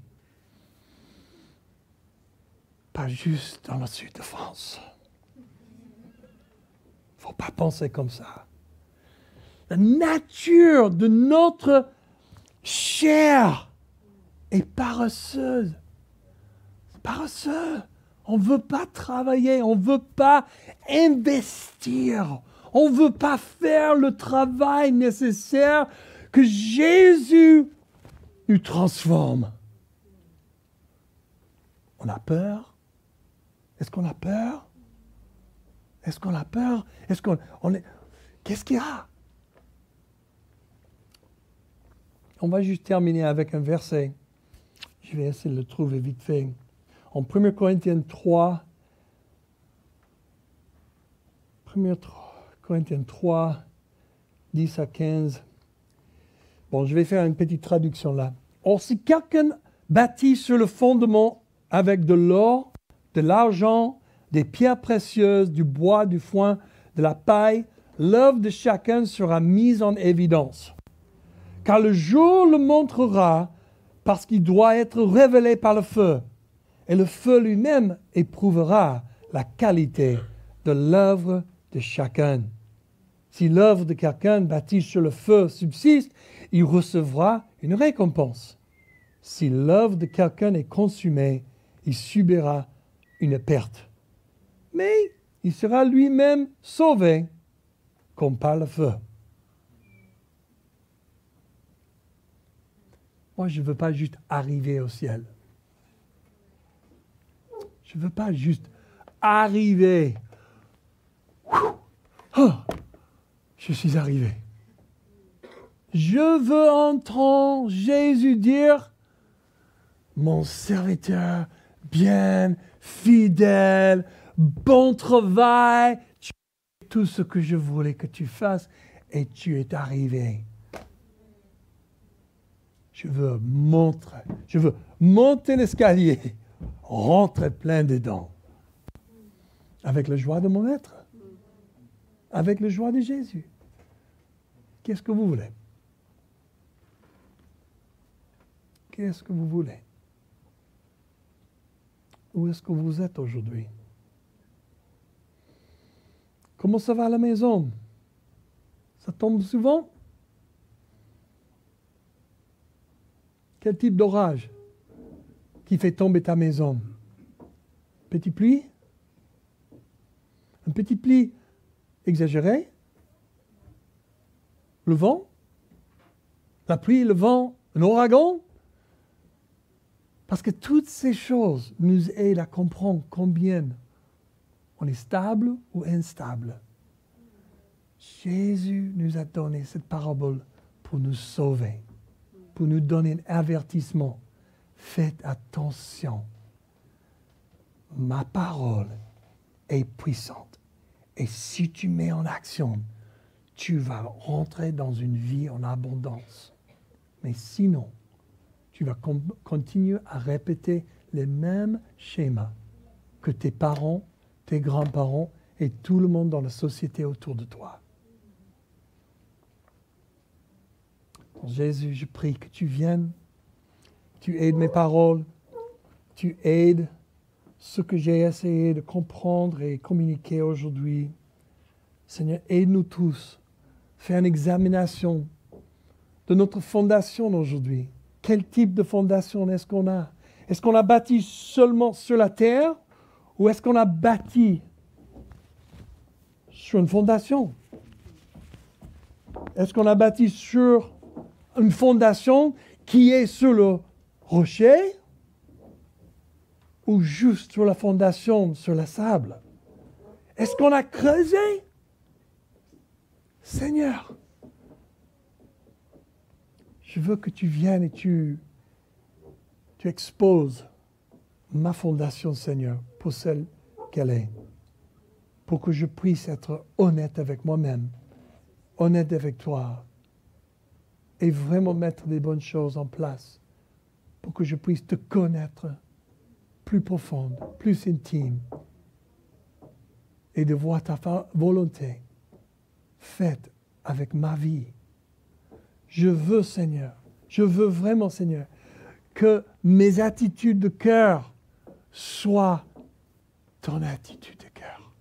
Pas juste dans le sud de France. Il ne faut pas penser comme ça. La nature de notre chair est paresseuse. Paresseux. On ne veut pas travailler, on ne veut pas investir, on ne veut pas faire le travail nécessaire que Jésus nous transforme. On a peur? Est-ce qu'on a peur? Est-ce qu'on a peur? Qu'est-ce qu'il y a? On va juste terminer avec un verset. Je vais essayer de le trouver vite fait. En 1 Corinthiens 3, 10 à 15. Bon, je vais faire une petite traduction là. Or, si quelqu'un bâtit sur le fondement avec de l'or, de l'argent, des pierres précieuses, du bois, du foin, de la paille, l'œuvre de chacun sera mise en évidence. Car le jour le montrera parce qu'il doit être révélé par le feu. Et le feu lui-même éprouvera la qualité de l'œuvre de chacun. Si l'œuvre de quelqu'un bâtie sur le feu subsiste, il recevra une récompense. Si l'œuvre de quelqu'un est consumée, il subira une perte. Mais il sera lui-même sauvé comme par le feu. Moi, je ne veux pas juste arriver au ciel. Je ne veux pas juste arriver. Oh, je suis arrivé. Je veux entendre Jésus dire, mon serviteur bien, fidèle, bon travail, tu fais tout ce que je voulais que tu fasses et tu es arrivé. Je veux monter l'escalier, rentrer plein dedans. Avec la joie de mon être. Avec la joie de Jésus. Qu'est-ce que vous voulez? Qu'est-ce que vous voulez? Où est-ce que vous êtes aujourd'hui? Comment ça va à la maison? Ça tombe souvent? Quel type d'orage qui fait tomber ta maison? Petit pluie? Un petit pluie exagéré? Le vent? La pluie, le vent, un ouragan? Parce que toutes ces choses nous aident à comprendre combien on est stable ou instable. Jésus nous a donné cette parabole pour nous sauver, pour nous donner un avertissement. Faites attention. Ma parole est puissante. Et si tu mets en action, tu vas rentrer dans une vie en abondance. Mais sinon, tu vas continuer à répéter les mêmes schémas que tes parents, tes grands-parents et tout le monde dans la société autour de toi. Donc, Jésus, je prie que tu viennes, tu aides mes paroles, tu aides ce que j'ai essayé de comprendre et communiquer aujourd'hui. Seigneur, aide-nous tous. Fais une examination de notre fondation aujourd'hui. Quel type de fondation est-ce qu'on a? Est-ce qu'on a bâti seulement sur la terre ou est-ce qu'on a bâti sur une fondation? Est-ce qu'on a bâti sur une fondation qui est sur le rocher ou juste sur la fondation, sur le sable? Est-ce qu'on a creusé? Seigneur, je veux que tu viennes et tu exposes ma fondation, Seigneur, pour celle qu'elle est, pour que je puisse être honnête avec moi-même, honnête avec toi, et vraiment mettre des bonnes choses en place, pour que je puisse te connaître plus profonde, plus intime, et de voir ta volonté faite avec ma vie. Je veux, Seigneur, je veux vraiment, Seigneur, que mes attitudes de cœur soient ton attitude de cœur.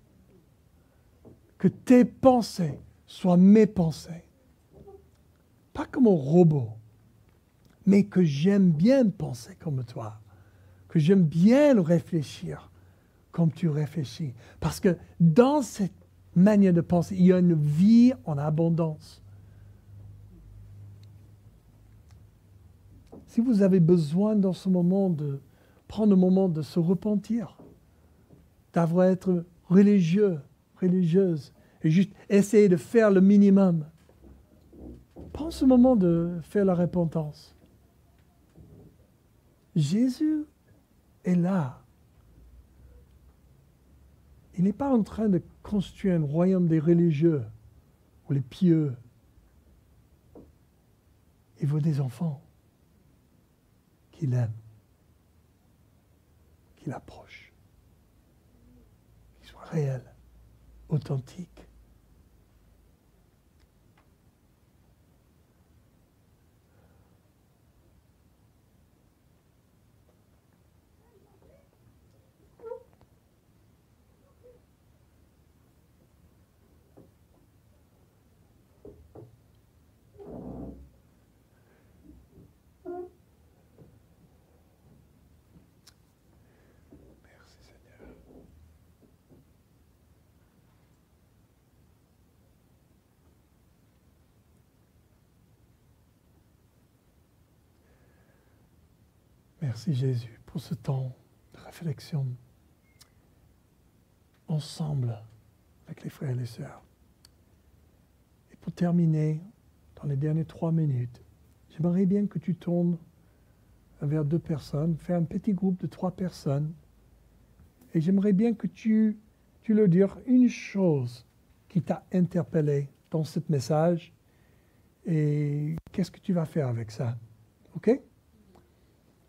Que tes pensées soient mes pensées. Pas comme un robot, mais que j'aime bien penser comme toi. Que j'aime bien réfléchir comme tu réfléchis. Parce que dans cette manière de penser, il y a une vie en abondance. Si vous avez besoin dans ce moment de prendre le moment de se repentir, d'avoir être religieux, religieuse, et juste essayer de faire le minimum, prends ce moment de faire la repentance. Jésus est là. Il n'est pas en train de construire un royaume des religieux ou les pieux. Il veut des enfants qu'il aime, qu'il approche, qu'il soit réel, authentique. Merci Seigneur. Merci Jésus pour ce temps de réflexion. ensemble avec les frères et les sœurs. Et pour terminer, dans les dernières 3 minutes, j'aimerais bien que tu tournes vers 2 personnes, fais un petit groupe de 3 personnes, et j'aimerais bien que tu leur dises une chose qui t'a interpellé dans ce message, et qu'est-ce que tu vas faire avec ça? OK?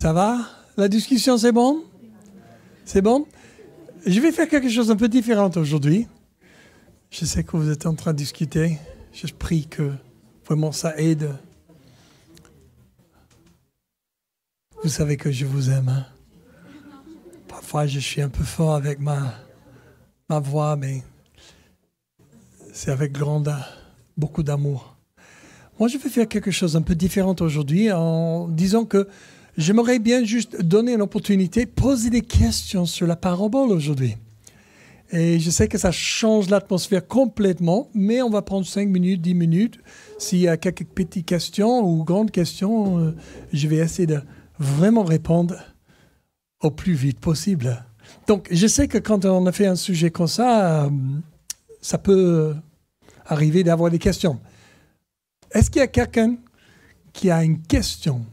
Ça va? La discussion, c'est bon? C'est bon? Je vais faire quelque chose un peu différent aujourd'hui. Je sais que vous êtes en train de discuter. Je prie que vraiment ça aide. Vous savez que je vous aime. Hein? Parfois, je suis un peu fort avec ma voix, mais c'est avec beaucoup d'amour. Moi, je vais faire quelque chose un peu différent aujourd'hui en disant que j'aimerais bien juste donner une opportunité, poser des questions sur la parabole aujourd'hui. Et je sais que ça change l'atmosphère complètement, mais on va prendre 5 minutes, 10 minutes. S'il y a quelques petites questions ou grandes questions, je vais essayer de vraiment répondre au plus vite possible. Donc, je sais que quand on a fait un sujet comme ça, ça peut arriver d'avoir des questions. Est-ce qu'il y a quelqu'un qui a une question?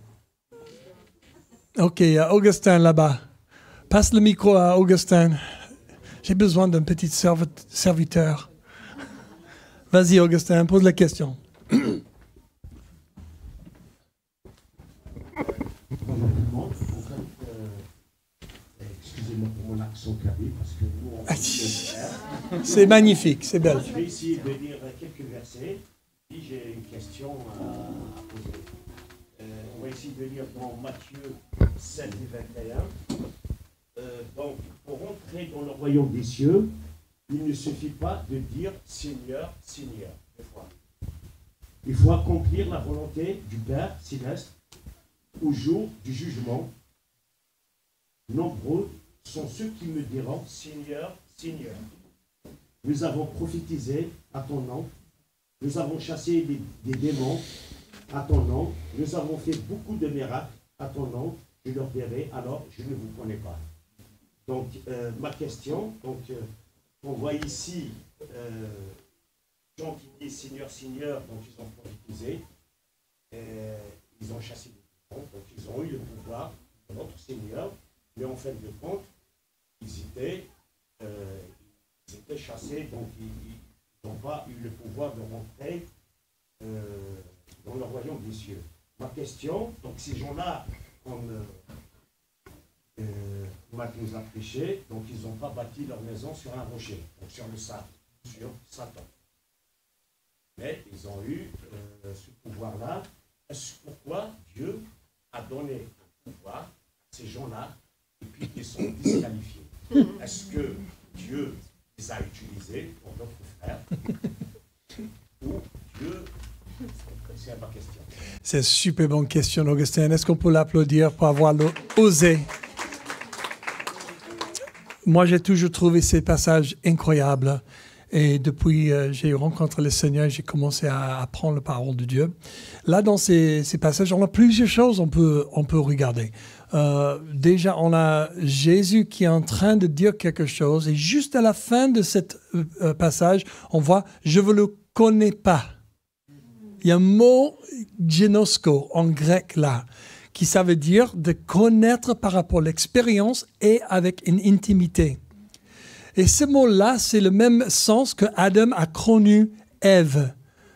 OK, Augustin là-bas. Passe le micro à Augustin. J'ai besoin d'un petit serviteur. Vas-y, Augustin, pose la question. Excusez-moi pour mon accent carré, parce que nous, c'est magnifique, c'est belle. Je vais essayer de lire quelques versets, puis j'ai une question à poser. On va essayer de lire dans Matthieu 7 et 21. Donc, pour entrer dans le royaume des cieux, il ne suffit pas de dire Seigneur, Seigneur, des fois. Il faut accomplir la volonté du Père céleste au jour du jugement. Nombreux sont ceux qui me diront Seigneur, Seigneur. Nous avons prophétisé à ton nom, nous avons chassé des démons à ton nom, nous avons fait beaucoup de miracles à ton nom. Je leur dirai, alors je ne vous connais pas. Donc, ma question, on voit ici gens qui disent Seigneur, Seigneur, donc ils ont prophétisé, ils ont chassé des démons, donc ils ont eu le pouvoir de notre Seigneur, mais en fin de compte, ils étaient chassés, donc ils n'ont pas eu le pouvoir de rentrer dans le royaume des cieux. Ma question, donc ces gens-là, comme Matt nous a prêché, donc ils n'ont pas bâti leur maison sur un rocher, donc sur le sable, sur Satan. Mais ils ont eu ce pouvoir-là. Pourquoi Dieu a donné le pouvoir à ces gens-là et puis ils sont disqualifiés? Est-ce que Dieu les a utilisés pour d'autres frères ou Dieu... C'est ma question. C'est une super bonne question, Augustin. Est-ce qu'on peut l'applaudir pour avoir osé? Moi, j'ai toujours trouvé ces passages incroyables. Et depuis j'ai rencontré le Seigneur, j'ai commencé à apprendre la parole de Dieu. Là, dans ces passages, on a plusieurs choses on peut regarder. Déjà, on a Jésus qui est en train de dire quelque chose. Et juste à la fin de ce passage, on voit « je ne le connais pas ». Il y a un mot « genosko » en grec là, qui ça veut dire de connaître par rapport à l'expérience et avec une intimité. Et ce mot-là, c'est le même sens que Adam a connu Ève,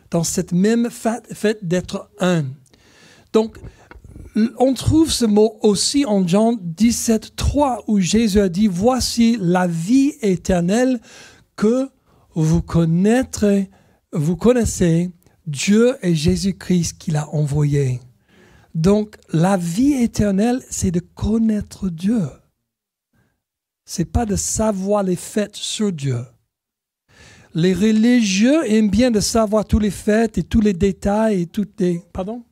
dans cette même fait d'être un. Donc, on trouve ce mot aussi en Jean 17,3, où Jésus a dit « Voici la vie éternelle que vous connaissez Dieu et Jésus-Christ qui l'a envoyé. » Donc, la vie éternelle, c'est de connaître Dieu. C'est pas de savoir les faits sur Dieu. Les religieux aiment bien de savoir tous les faits et tous les détails et toutes les... Pardon?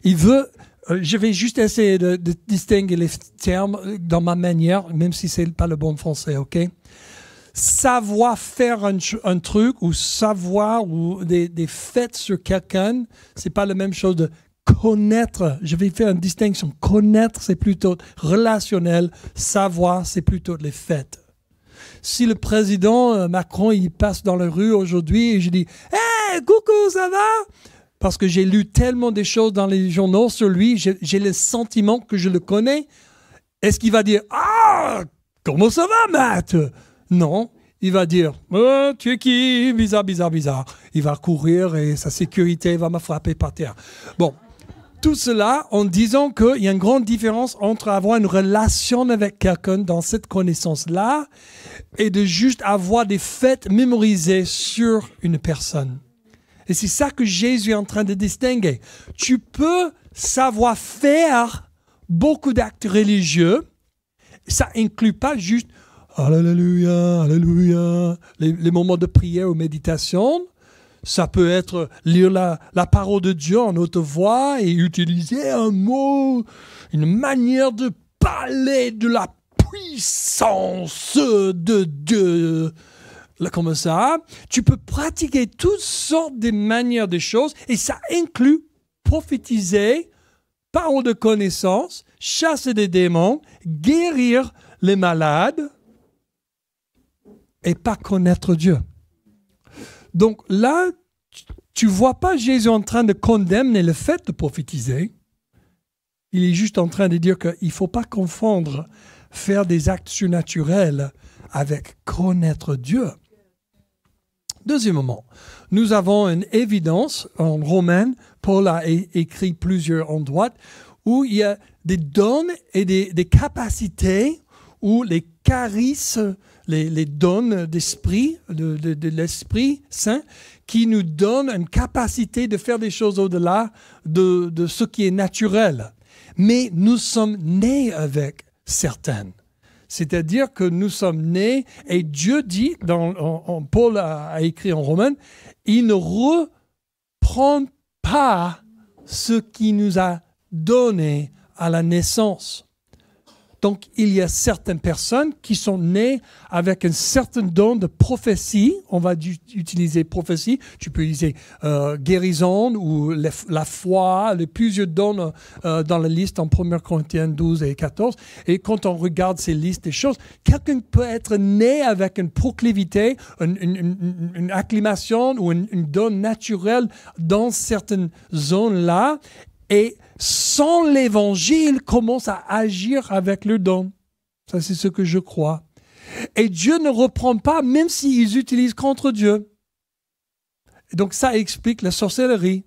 Je vais juste essayer de distinguer les termes dans ma manière, même si c'est pas le bon français, ok? Savoir faire un truc ou savoir ou des faits sur quelqu'un, c'est pas la même chose de connaître. Je vais faire une distinction. Connaître, c'est plutôt relationnel. Savoir, c'est plutôt les faits. Si le président Macron, il passe dans la rue aujourd'hui et je dis « Hey, coucou, ça va ?» Parce que j'ai lu tellement des choses dans les journaux sur lui, j'ai le sentiment que je le connais. Est-ce qu'il va dire « Ah, comment ça va, Matt ?» Non, il va dire oh, « Tu es qui? Bizarre, bizarre, bizarre. » Il va courir et sa sécurité va me frapper par terre. Bon, tout cela en disant qu'il y a une grande différence entre avoir une relation avec quelqu'un dans cette connaissance-là et de juste avoir des faits mémorisés sur une personne. Et c'est ça que Jésus est en train de distinguer. Tu peux savoir faire beaucoup d'actes religieux. Ça inclut pas juste Alléluia, Alléluia, les moments de prière ou méditation. Ça peut être lire la parole de Dieu en haute voix et utiliser un mot, une manière de parler de la puissance de Dieu. Comme ça, tu peux pratiquer toutes sortes de manières de choses et ça inclut prophétiser, parole de connaissance, chasser des démons, guérir les malades et pas connaître Dieu. Donc là, tu ne vois pas Jésus en train de condamner le fait de prophétiser. Il est juste en train de dire qu'il ne faut pas confondre faire des actes surnaturels avec connaître Dieu. Deuxièmement, nous avons une évidence en Romains, Paul a écrit plusieurs endroits, où il y a des dons et des capacités, où les charismes, les dons d'esprit, de l'Esprit Saint, qui nous donnent une capacité de faire des choses au-delà de ce qui est naturel. Mais nous sommes nés avec certaines. C'est-à-dire que nous sommes nés, et Dieu dit, Paul a écrit en Romains, il ne reprend pas ce qu'il nous a donné à la naissance. Donc, il y a certaines personnes qui sont nées avec un certain don de prophétie. On va utiliser prophétie. Tu peux utiliser guérison ou la foi, les plusieurs dons dans la liste en 1 Corinthiens 12 et 14. Et quand on regarde ces listes des choses, quelqu'un peut être né avec une proclivité, une acclimation ou une don naturel dans certaines zones-là. Et sans l'évangile, commence à agir avec le don. Ça, c'est ce que je crois. Et Dieu ne reprend pas, même s'ils utilisent contre Dieu. Et donc, ça explique la sorcellerie.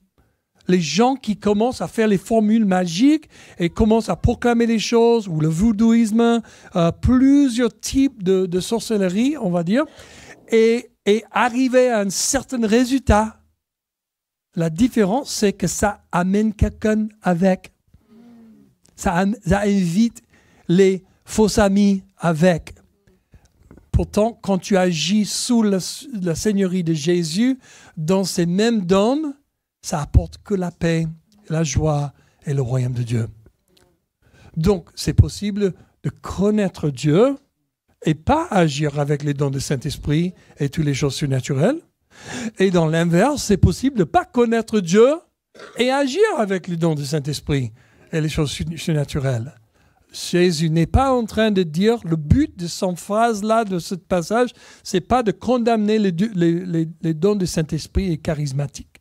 Les gens qui commencent à faire les formules magiques et commencent à proclamer les choses, ou le voodooisme, plusieurs types de sorcellerie, on va dire, et arriver à un certain résultat. La différence, c'est que ça amène quelqu'un avec. Ça invite les faux amis avec. Pourtant, quand tu agis sous la seigneurie de Jésus, dans ces mêmes dons, ça apporte que la paix, la joie et le royaume de Dieu. Donc, c'est possible de connaître Dieu et pas agir avec les dons du Saint-Esprit et toutes les choses surnaturelles. Et dans l'inverse, c'est possible de ne pas connaître Dieu et agir avec les dons du Saint-Esprit et les choses surnaturelles. Jésus n'est pas en train de dire, le but de cette phrase-là, de ce passage, c'est pas de condamner les dons du Saint-Esprit et charismatique,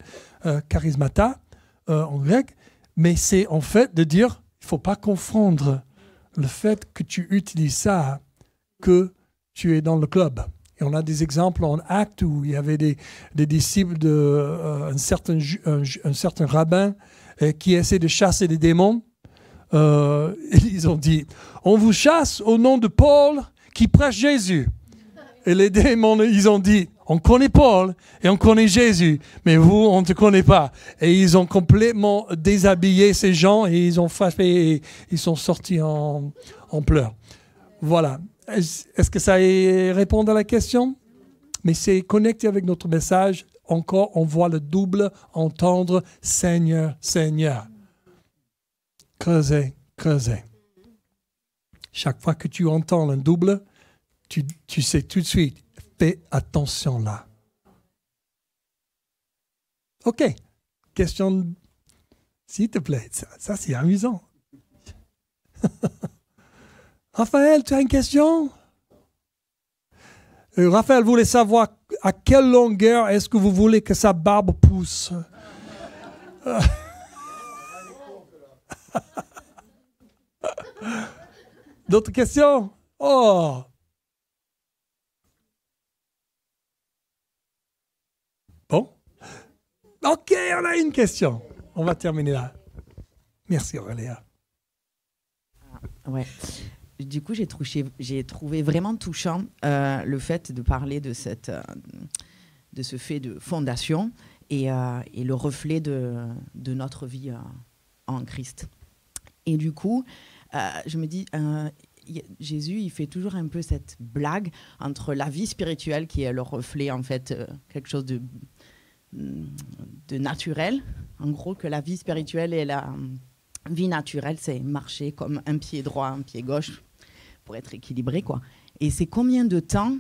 charismata en grec, mais c'est en fait de dire, il ne faut pas confondre le fait que tu utilises ça, que tu es dans le club. Et on a des exemples en Actes où il y avait des disciples d'un certain rabbin qui essaient de chasser des démons. Ils ont dit, on vous chasse au nom de Paul qui prêche Jésus. Et les démons, ils ont dit, on connaît Paul et on connaît Jésus, mais vous, on ne te connaît pas. Et ils ont complètement déshabillé ces gens et ils ont frappé et ils sont sortis en pleurs. Voilà. Est-ce que ça répond à la question? Mais c'est connecté avec notre message. Encore, on voit le double entendre Seigneur, Seigneur. Creusez, creusez. Chaque fois que tu entends un double, tu sais tout de suite, fais attention là. OK. Question, s'il te plaît. Ça c'est amusant. Raphaël, tu as une question? Raphaël voulait savoir à quelle longueur est-ce que vous voulez que sa barbe pousse. D'autres questions? Oh! Bon. OK, on a une question. On va terminer là. Merci Aurélia. Ouais. Du coup, j'ai trouvé vraiment touchant le fait de parler de ce fait de fondation et le reflet de notre vie en Christ. Et du coup, je me dis, Jésus, il fait toujours un peu cette blague entre la vie spirituelle, qui est le reflet, en fait, quelque chose de naturel. En gros, que la vie spirituelle et la vie naturelle, c'est marcher comme un pied droit, un pied gauche, pour être équilibré, quoi. Et c'est combien de temps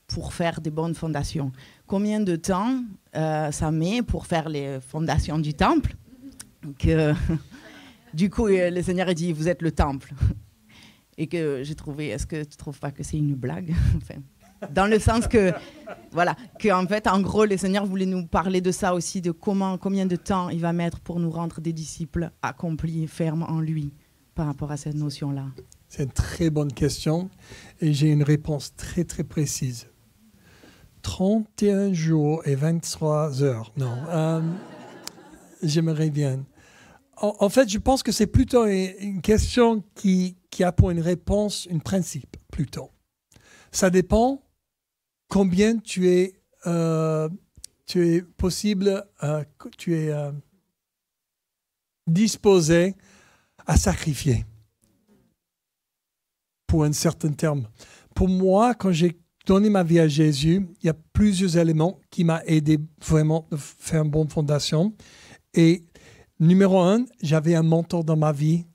pour faire des bonnes fondations? Combien de temps ça met pour faire les fondations du temple? Que, du coup, le Seigneur a dit, vous êtes le temple. Et que j'ai trouvé, est-ce que tu ne trouves pas que c'est une blague? Enfin, dans le sens que, voilà, qu'en fait, en gros, le Seigneur voulait nous parler de ça aussi, de combien de temps il va mettre pour nous rendre des disciples accomplis, fermes en lui, par rapport à cette notion-là. C'est une très bonne question et j'ai une réponse très, très précise. 31 jours et 23 heures. Non, j'aimerais bien. En fait, je pense que c'est plutôt une question qui a pour une réponse, un principe, plutôt. Ça dépend combien tu es disposé à sacrifier pour un certain terme. Pour moi, quand j'ai donné ma vie à Jésus, il y a plusieurs éléments qui m'ont aidé vraiment à faire une bonne fondation. Et numéro 1, j'avais un mentor dans ma vie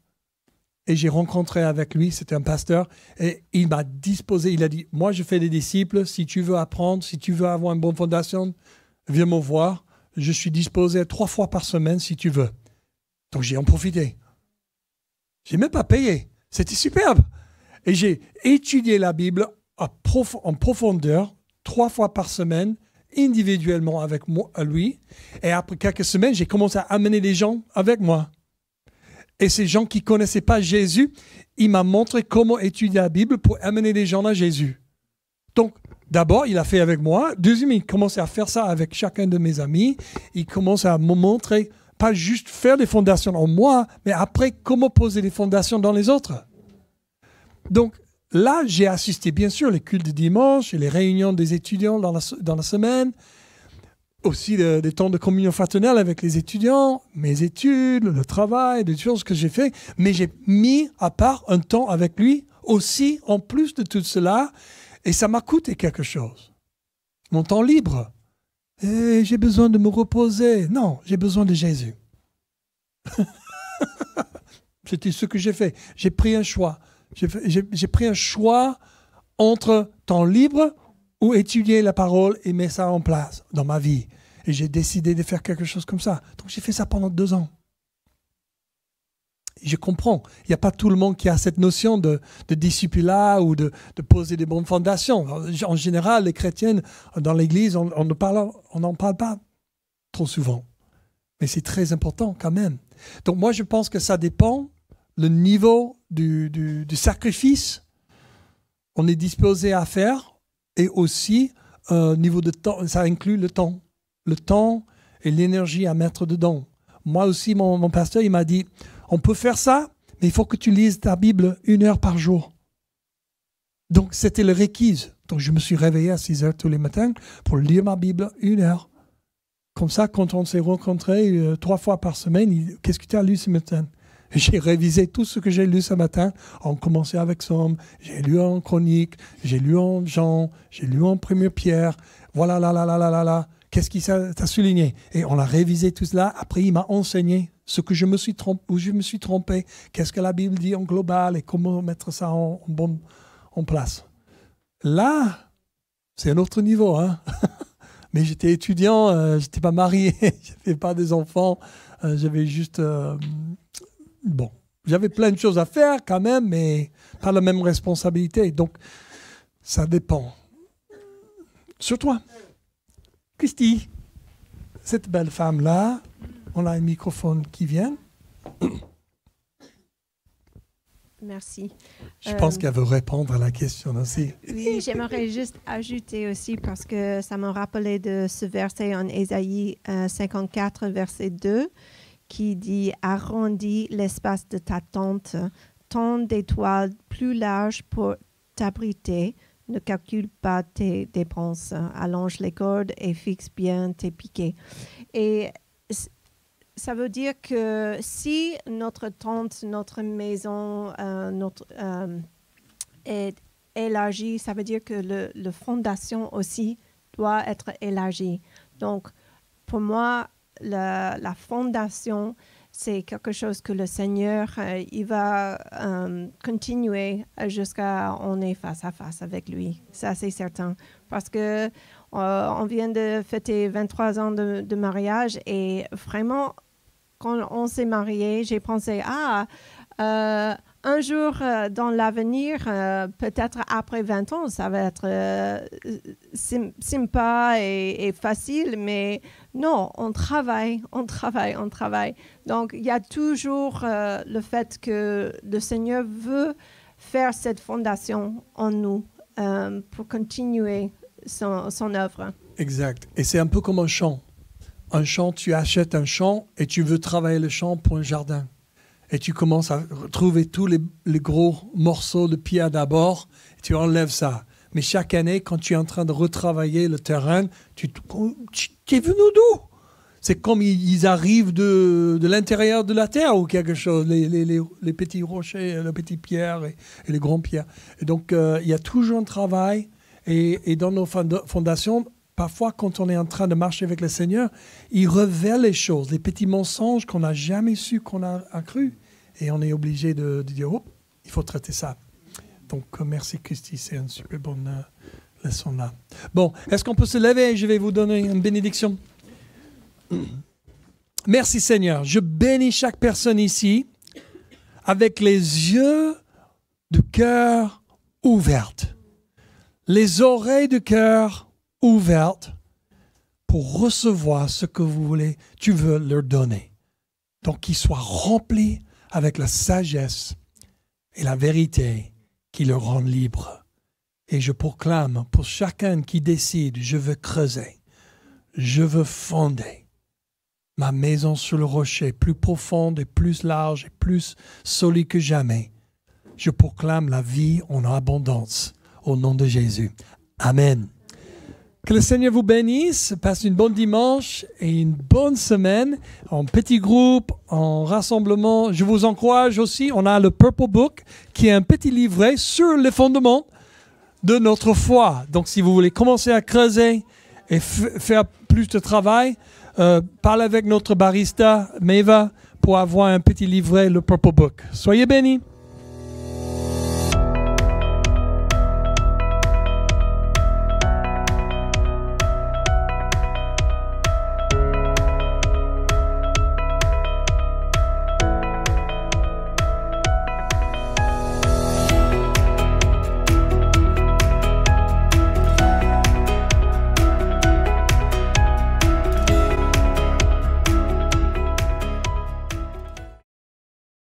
et j'ai rencontré avec lui, c'était un pasteur, et il m'a disposé, il a dit, moi je fais des disciples, si tu veux apprendre, si tu veux avoir une bonne fondation, viens me voir, je suis disposé 3 fois par semaine si tu veux. Donc j'ai en profité. J'ai même pas payé, c'était superbe. Et j'ai étudié la Bible en profondeur, 3 fois par semaine, individuellement avec moi, à lui. Et après quelques semaines, j'ai commencé à amener des gens avec moi. Et ces gens qui ne connaissaient pas Jésus, il m'a montré comment étudier la Bible pour amener les gens à Jésus. Donc, d'abord, il a fait avec moi. Deuxièmement, il commençait à faire ça avec chacun de mes amis. Il commence à me montrer, pas juste faire des fondations en moi, mais après, comment poser les fondations dans les autres. Donc, là, j'ai assisté, bien sûr, les cultes de dimanche et les réunions des étudiants dans la semaine. Aussi des temps de communion fraternelle avec les étudiants, mes études, le travail, des choses que j'ai fait. Mais j'ai mis à part un temps avec lui aussi, en plus de tout cela. Et ça m'a coûté quelque chose. Mon temps libre. Et j'ai besoin de me reposer. Non, j'ai besoin de Jésus. C'était ce que j'ai fait. J'ai pris un choix. J'ai pris un choix entre temps libre ou étudier la parole et mettre ça en place dans ma vie. Et j'ai décidé de faire quelque chose comme ça. Donc j'ai fait ça pendant 2 ans. Et je comprends. Il n'y a pas tout le monde qui a cette notion de discipulat ou de poser des bonnes fondations. En général, les chrétiens dans l'Église, on n'en parle pas trop souvent. Mais c'est très important quand même. Donc moi, je pense que ça dépend le niveau du sacrifice on est disposé à faire. Et aussi, niveau de temps, ça inclut le temps. Le temps et l'énergie à mettre dedans. Moi aussi, mon pasteur, il m'a dit, on peut faire ça, mais il faut que tu lises ta Bible 1 heure par jour. Donc, c'était le requis. Donc, je me suis réveillé à 6 heures tous les matins pour lire ma Bible 1 heure. Comme ça, quand on s'est rencontrés 3 fois par semaine, il dit, qu'est-ce que tu as lu ce matin? J'ai révisé tout ce que j'ai lu ce matin. On commençait avec Somme, j'ai lu en Chronique, j'ai lu en Jean, j'ai lu en 1 Pierre. Voilà, là. Qu'est-ce qu'il t'a souligné? Et on a révisé tout cela. Après, il m'a enseigné ce que je me suis trompé, où je me suis trompé. Qu'est-ce que la Bible dit en global et comment mettre ça en place. Là, c'est un autre niveau, hein. Mais j'étais étudiant, je n'étais pas marié, je n'avais pas des enfants, j'avais juste... Bon, j'avais plein de choses à faire quand même, mais pas la même responsabilité. Donc, ça dépend. sur toi. Christy, cette belle femme-là, on a un microphone qui vient. Merci. Je pense qu'elle veut répondre à la question aussi. Oui, j'aimerais juste ajouter aussi, parce que ça m'a rappelé de ce verset en Ésaïe 54, verset 2, qui dit « Arrondis l'espace de ta tente, tends des toiles plus larges pour t'abriter, ne calcule pas tes dépenses, allonge les cordes et fixe bien tes piquets. » Et ça veut dire que si notre tente, notre maison est élargie, ça veut dire que la fondation aussi doit être élargie. Donc, pour moi, la fondation, c'est quelque chose que le Seigneur, il va continuer jusqu'à on est face à face avec lui. Ça, c'est certain. Parce que on vient de fêter 23 ans de mariage et vraiment, quand on s'est mariés, j'ai pensé, un jour dans l'avenir, peut-être après 20 ans, ça va être sympa et facile, mais non, on travaille. Donc, il y a toujours le fait que le Seigneur veut faire cette fondation en nous pour continuer son œuvre. Exact. Et c'est un peu comme un champ. Un champ, tu achètes un champ et tu veux travailler le champ pour un jardin. Et tu commences à trouver tous les gros morceaux de pierre d'abord, et tu enlèves ça. Mais chaque année, quand tu es en train de retravailler le terrain, tu es venu d'où? C'est comme ils arrivent de l'intérieur de la terre ou quelque chose, les petits rochers, les petites pierres et les grandes pierres. Et donc, il y a toujours un travail. Et dans nos fondations, parfois, quand on est en train de marcher avec le Seigneur, il révèle les choses, les petits mensonges qu'on n'a jamais su, qu'on a cru. Et on est obligé de dire, oh, il faut traiter ça. Donc, merci Christy, c'est une super bonne leçon là. Bon, est-ce qu'on peut se lever? Je vais vous donner une bénédiction. Merci Seigneur. Je bénis chaque personne ici avec les yeux du cœur ouverts, les oreilles du cœur ouvertes pour recevoir ce que tu veux leur donner. Donc, qu'ils soient remplis avec la sagesse et la vérité qui le rendent libre. Et je proclame pour chacun qui décide, je veux creuser, je veux fonder ma maison sur le rocher, plus profonde et plus large et plus solide que jamais. Je proclame la vie en abondance au nom de Jésus. Amen. Que le Seigneur vous bénisse, passe une bonne dimanche et une bonne semaine en petit groupe, en rassemblement. Je vous encourage aussi, on a le Purple Book qui est un petit livret sur les fondements de notre foi. Donc si vous voulez commencer à creuser et faire plus de travail, parlez avec notre barista Maeva pour avoir un petit livret, le Purple Book. Soyez bénis.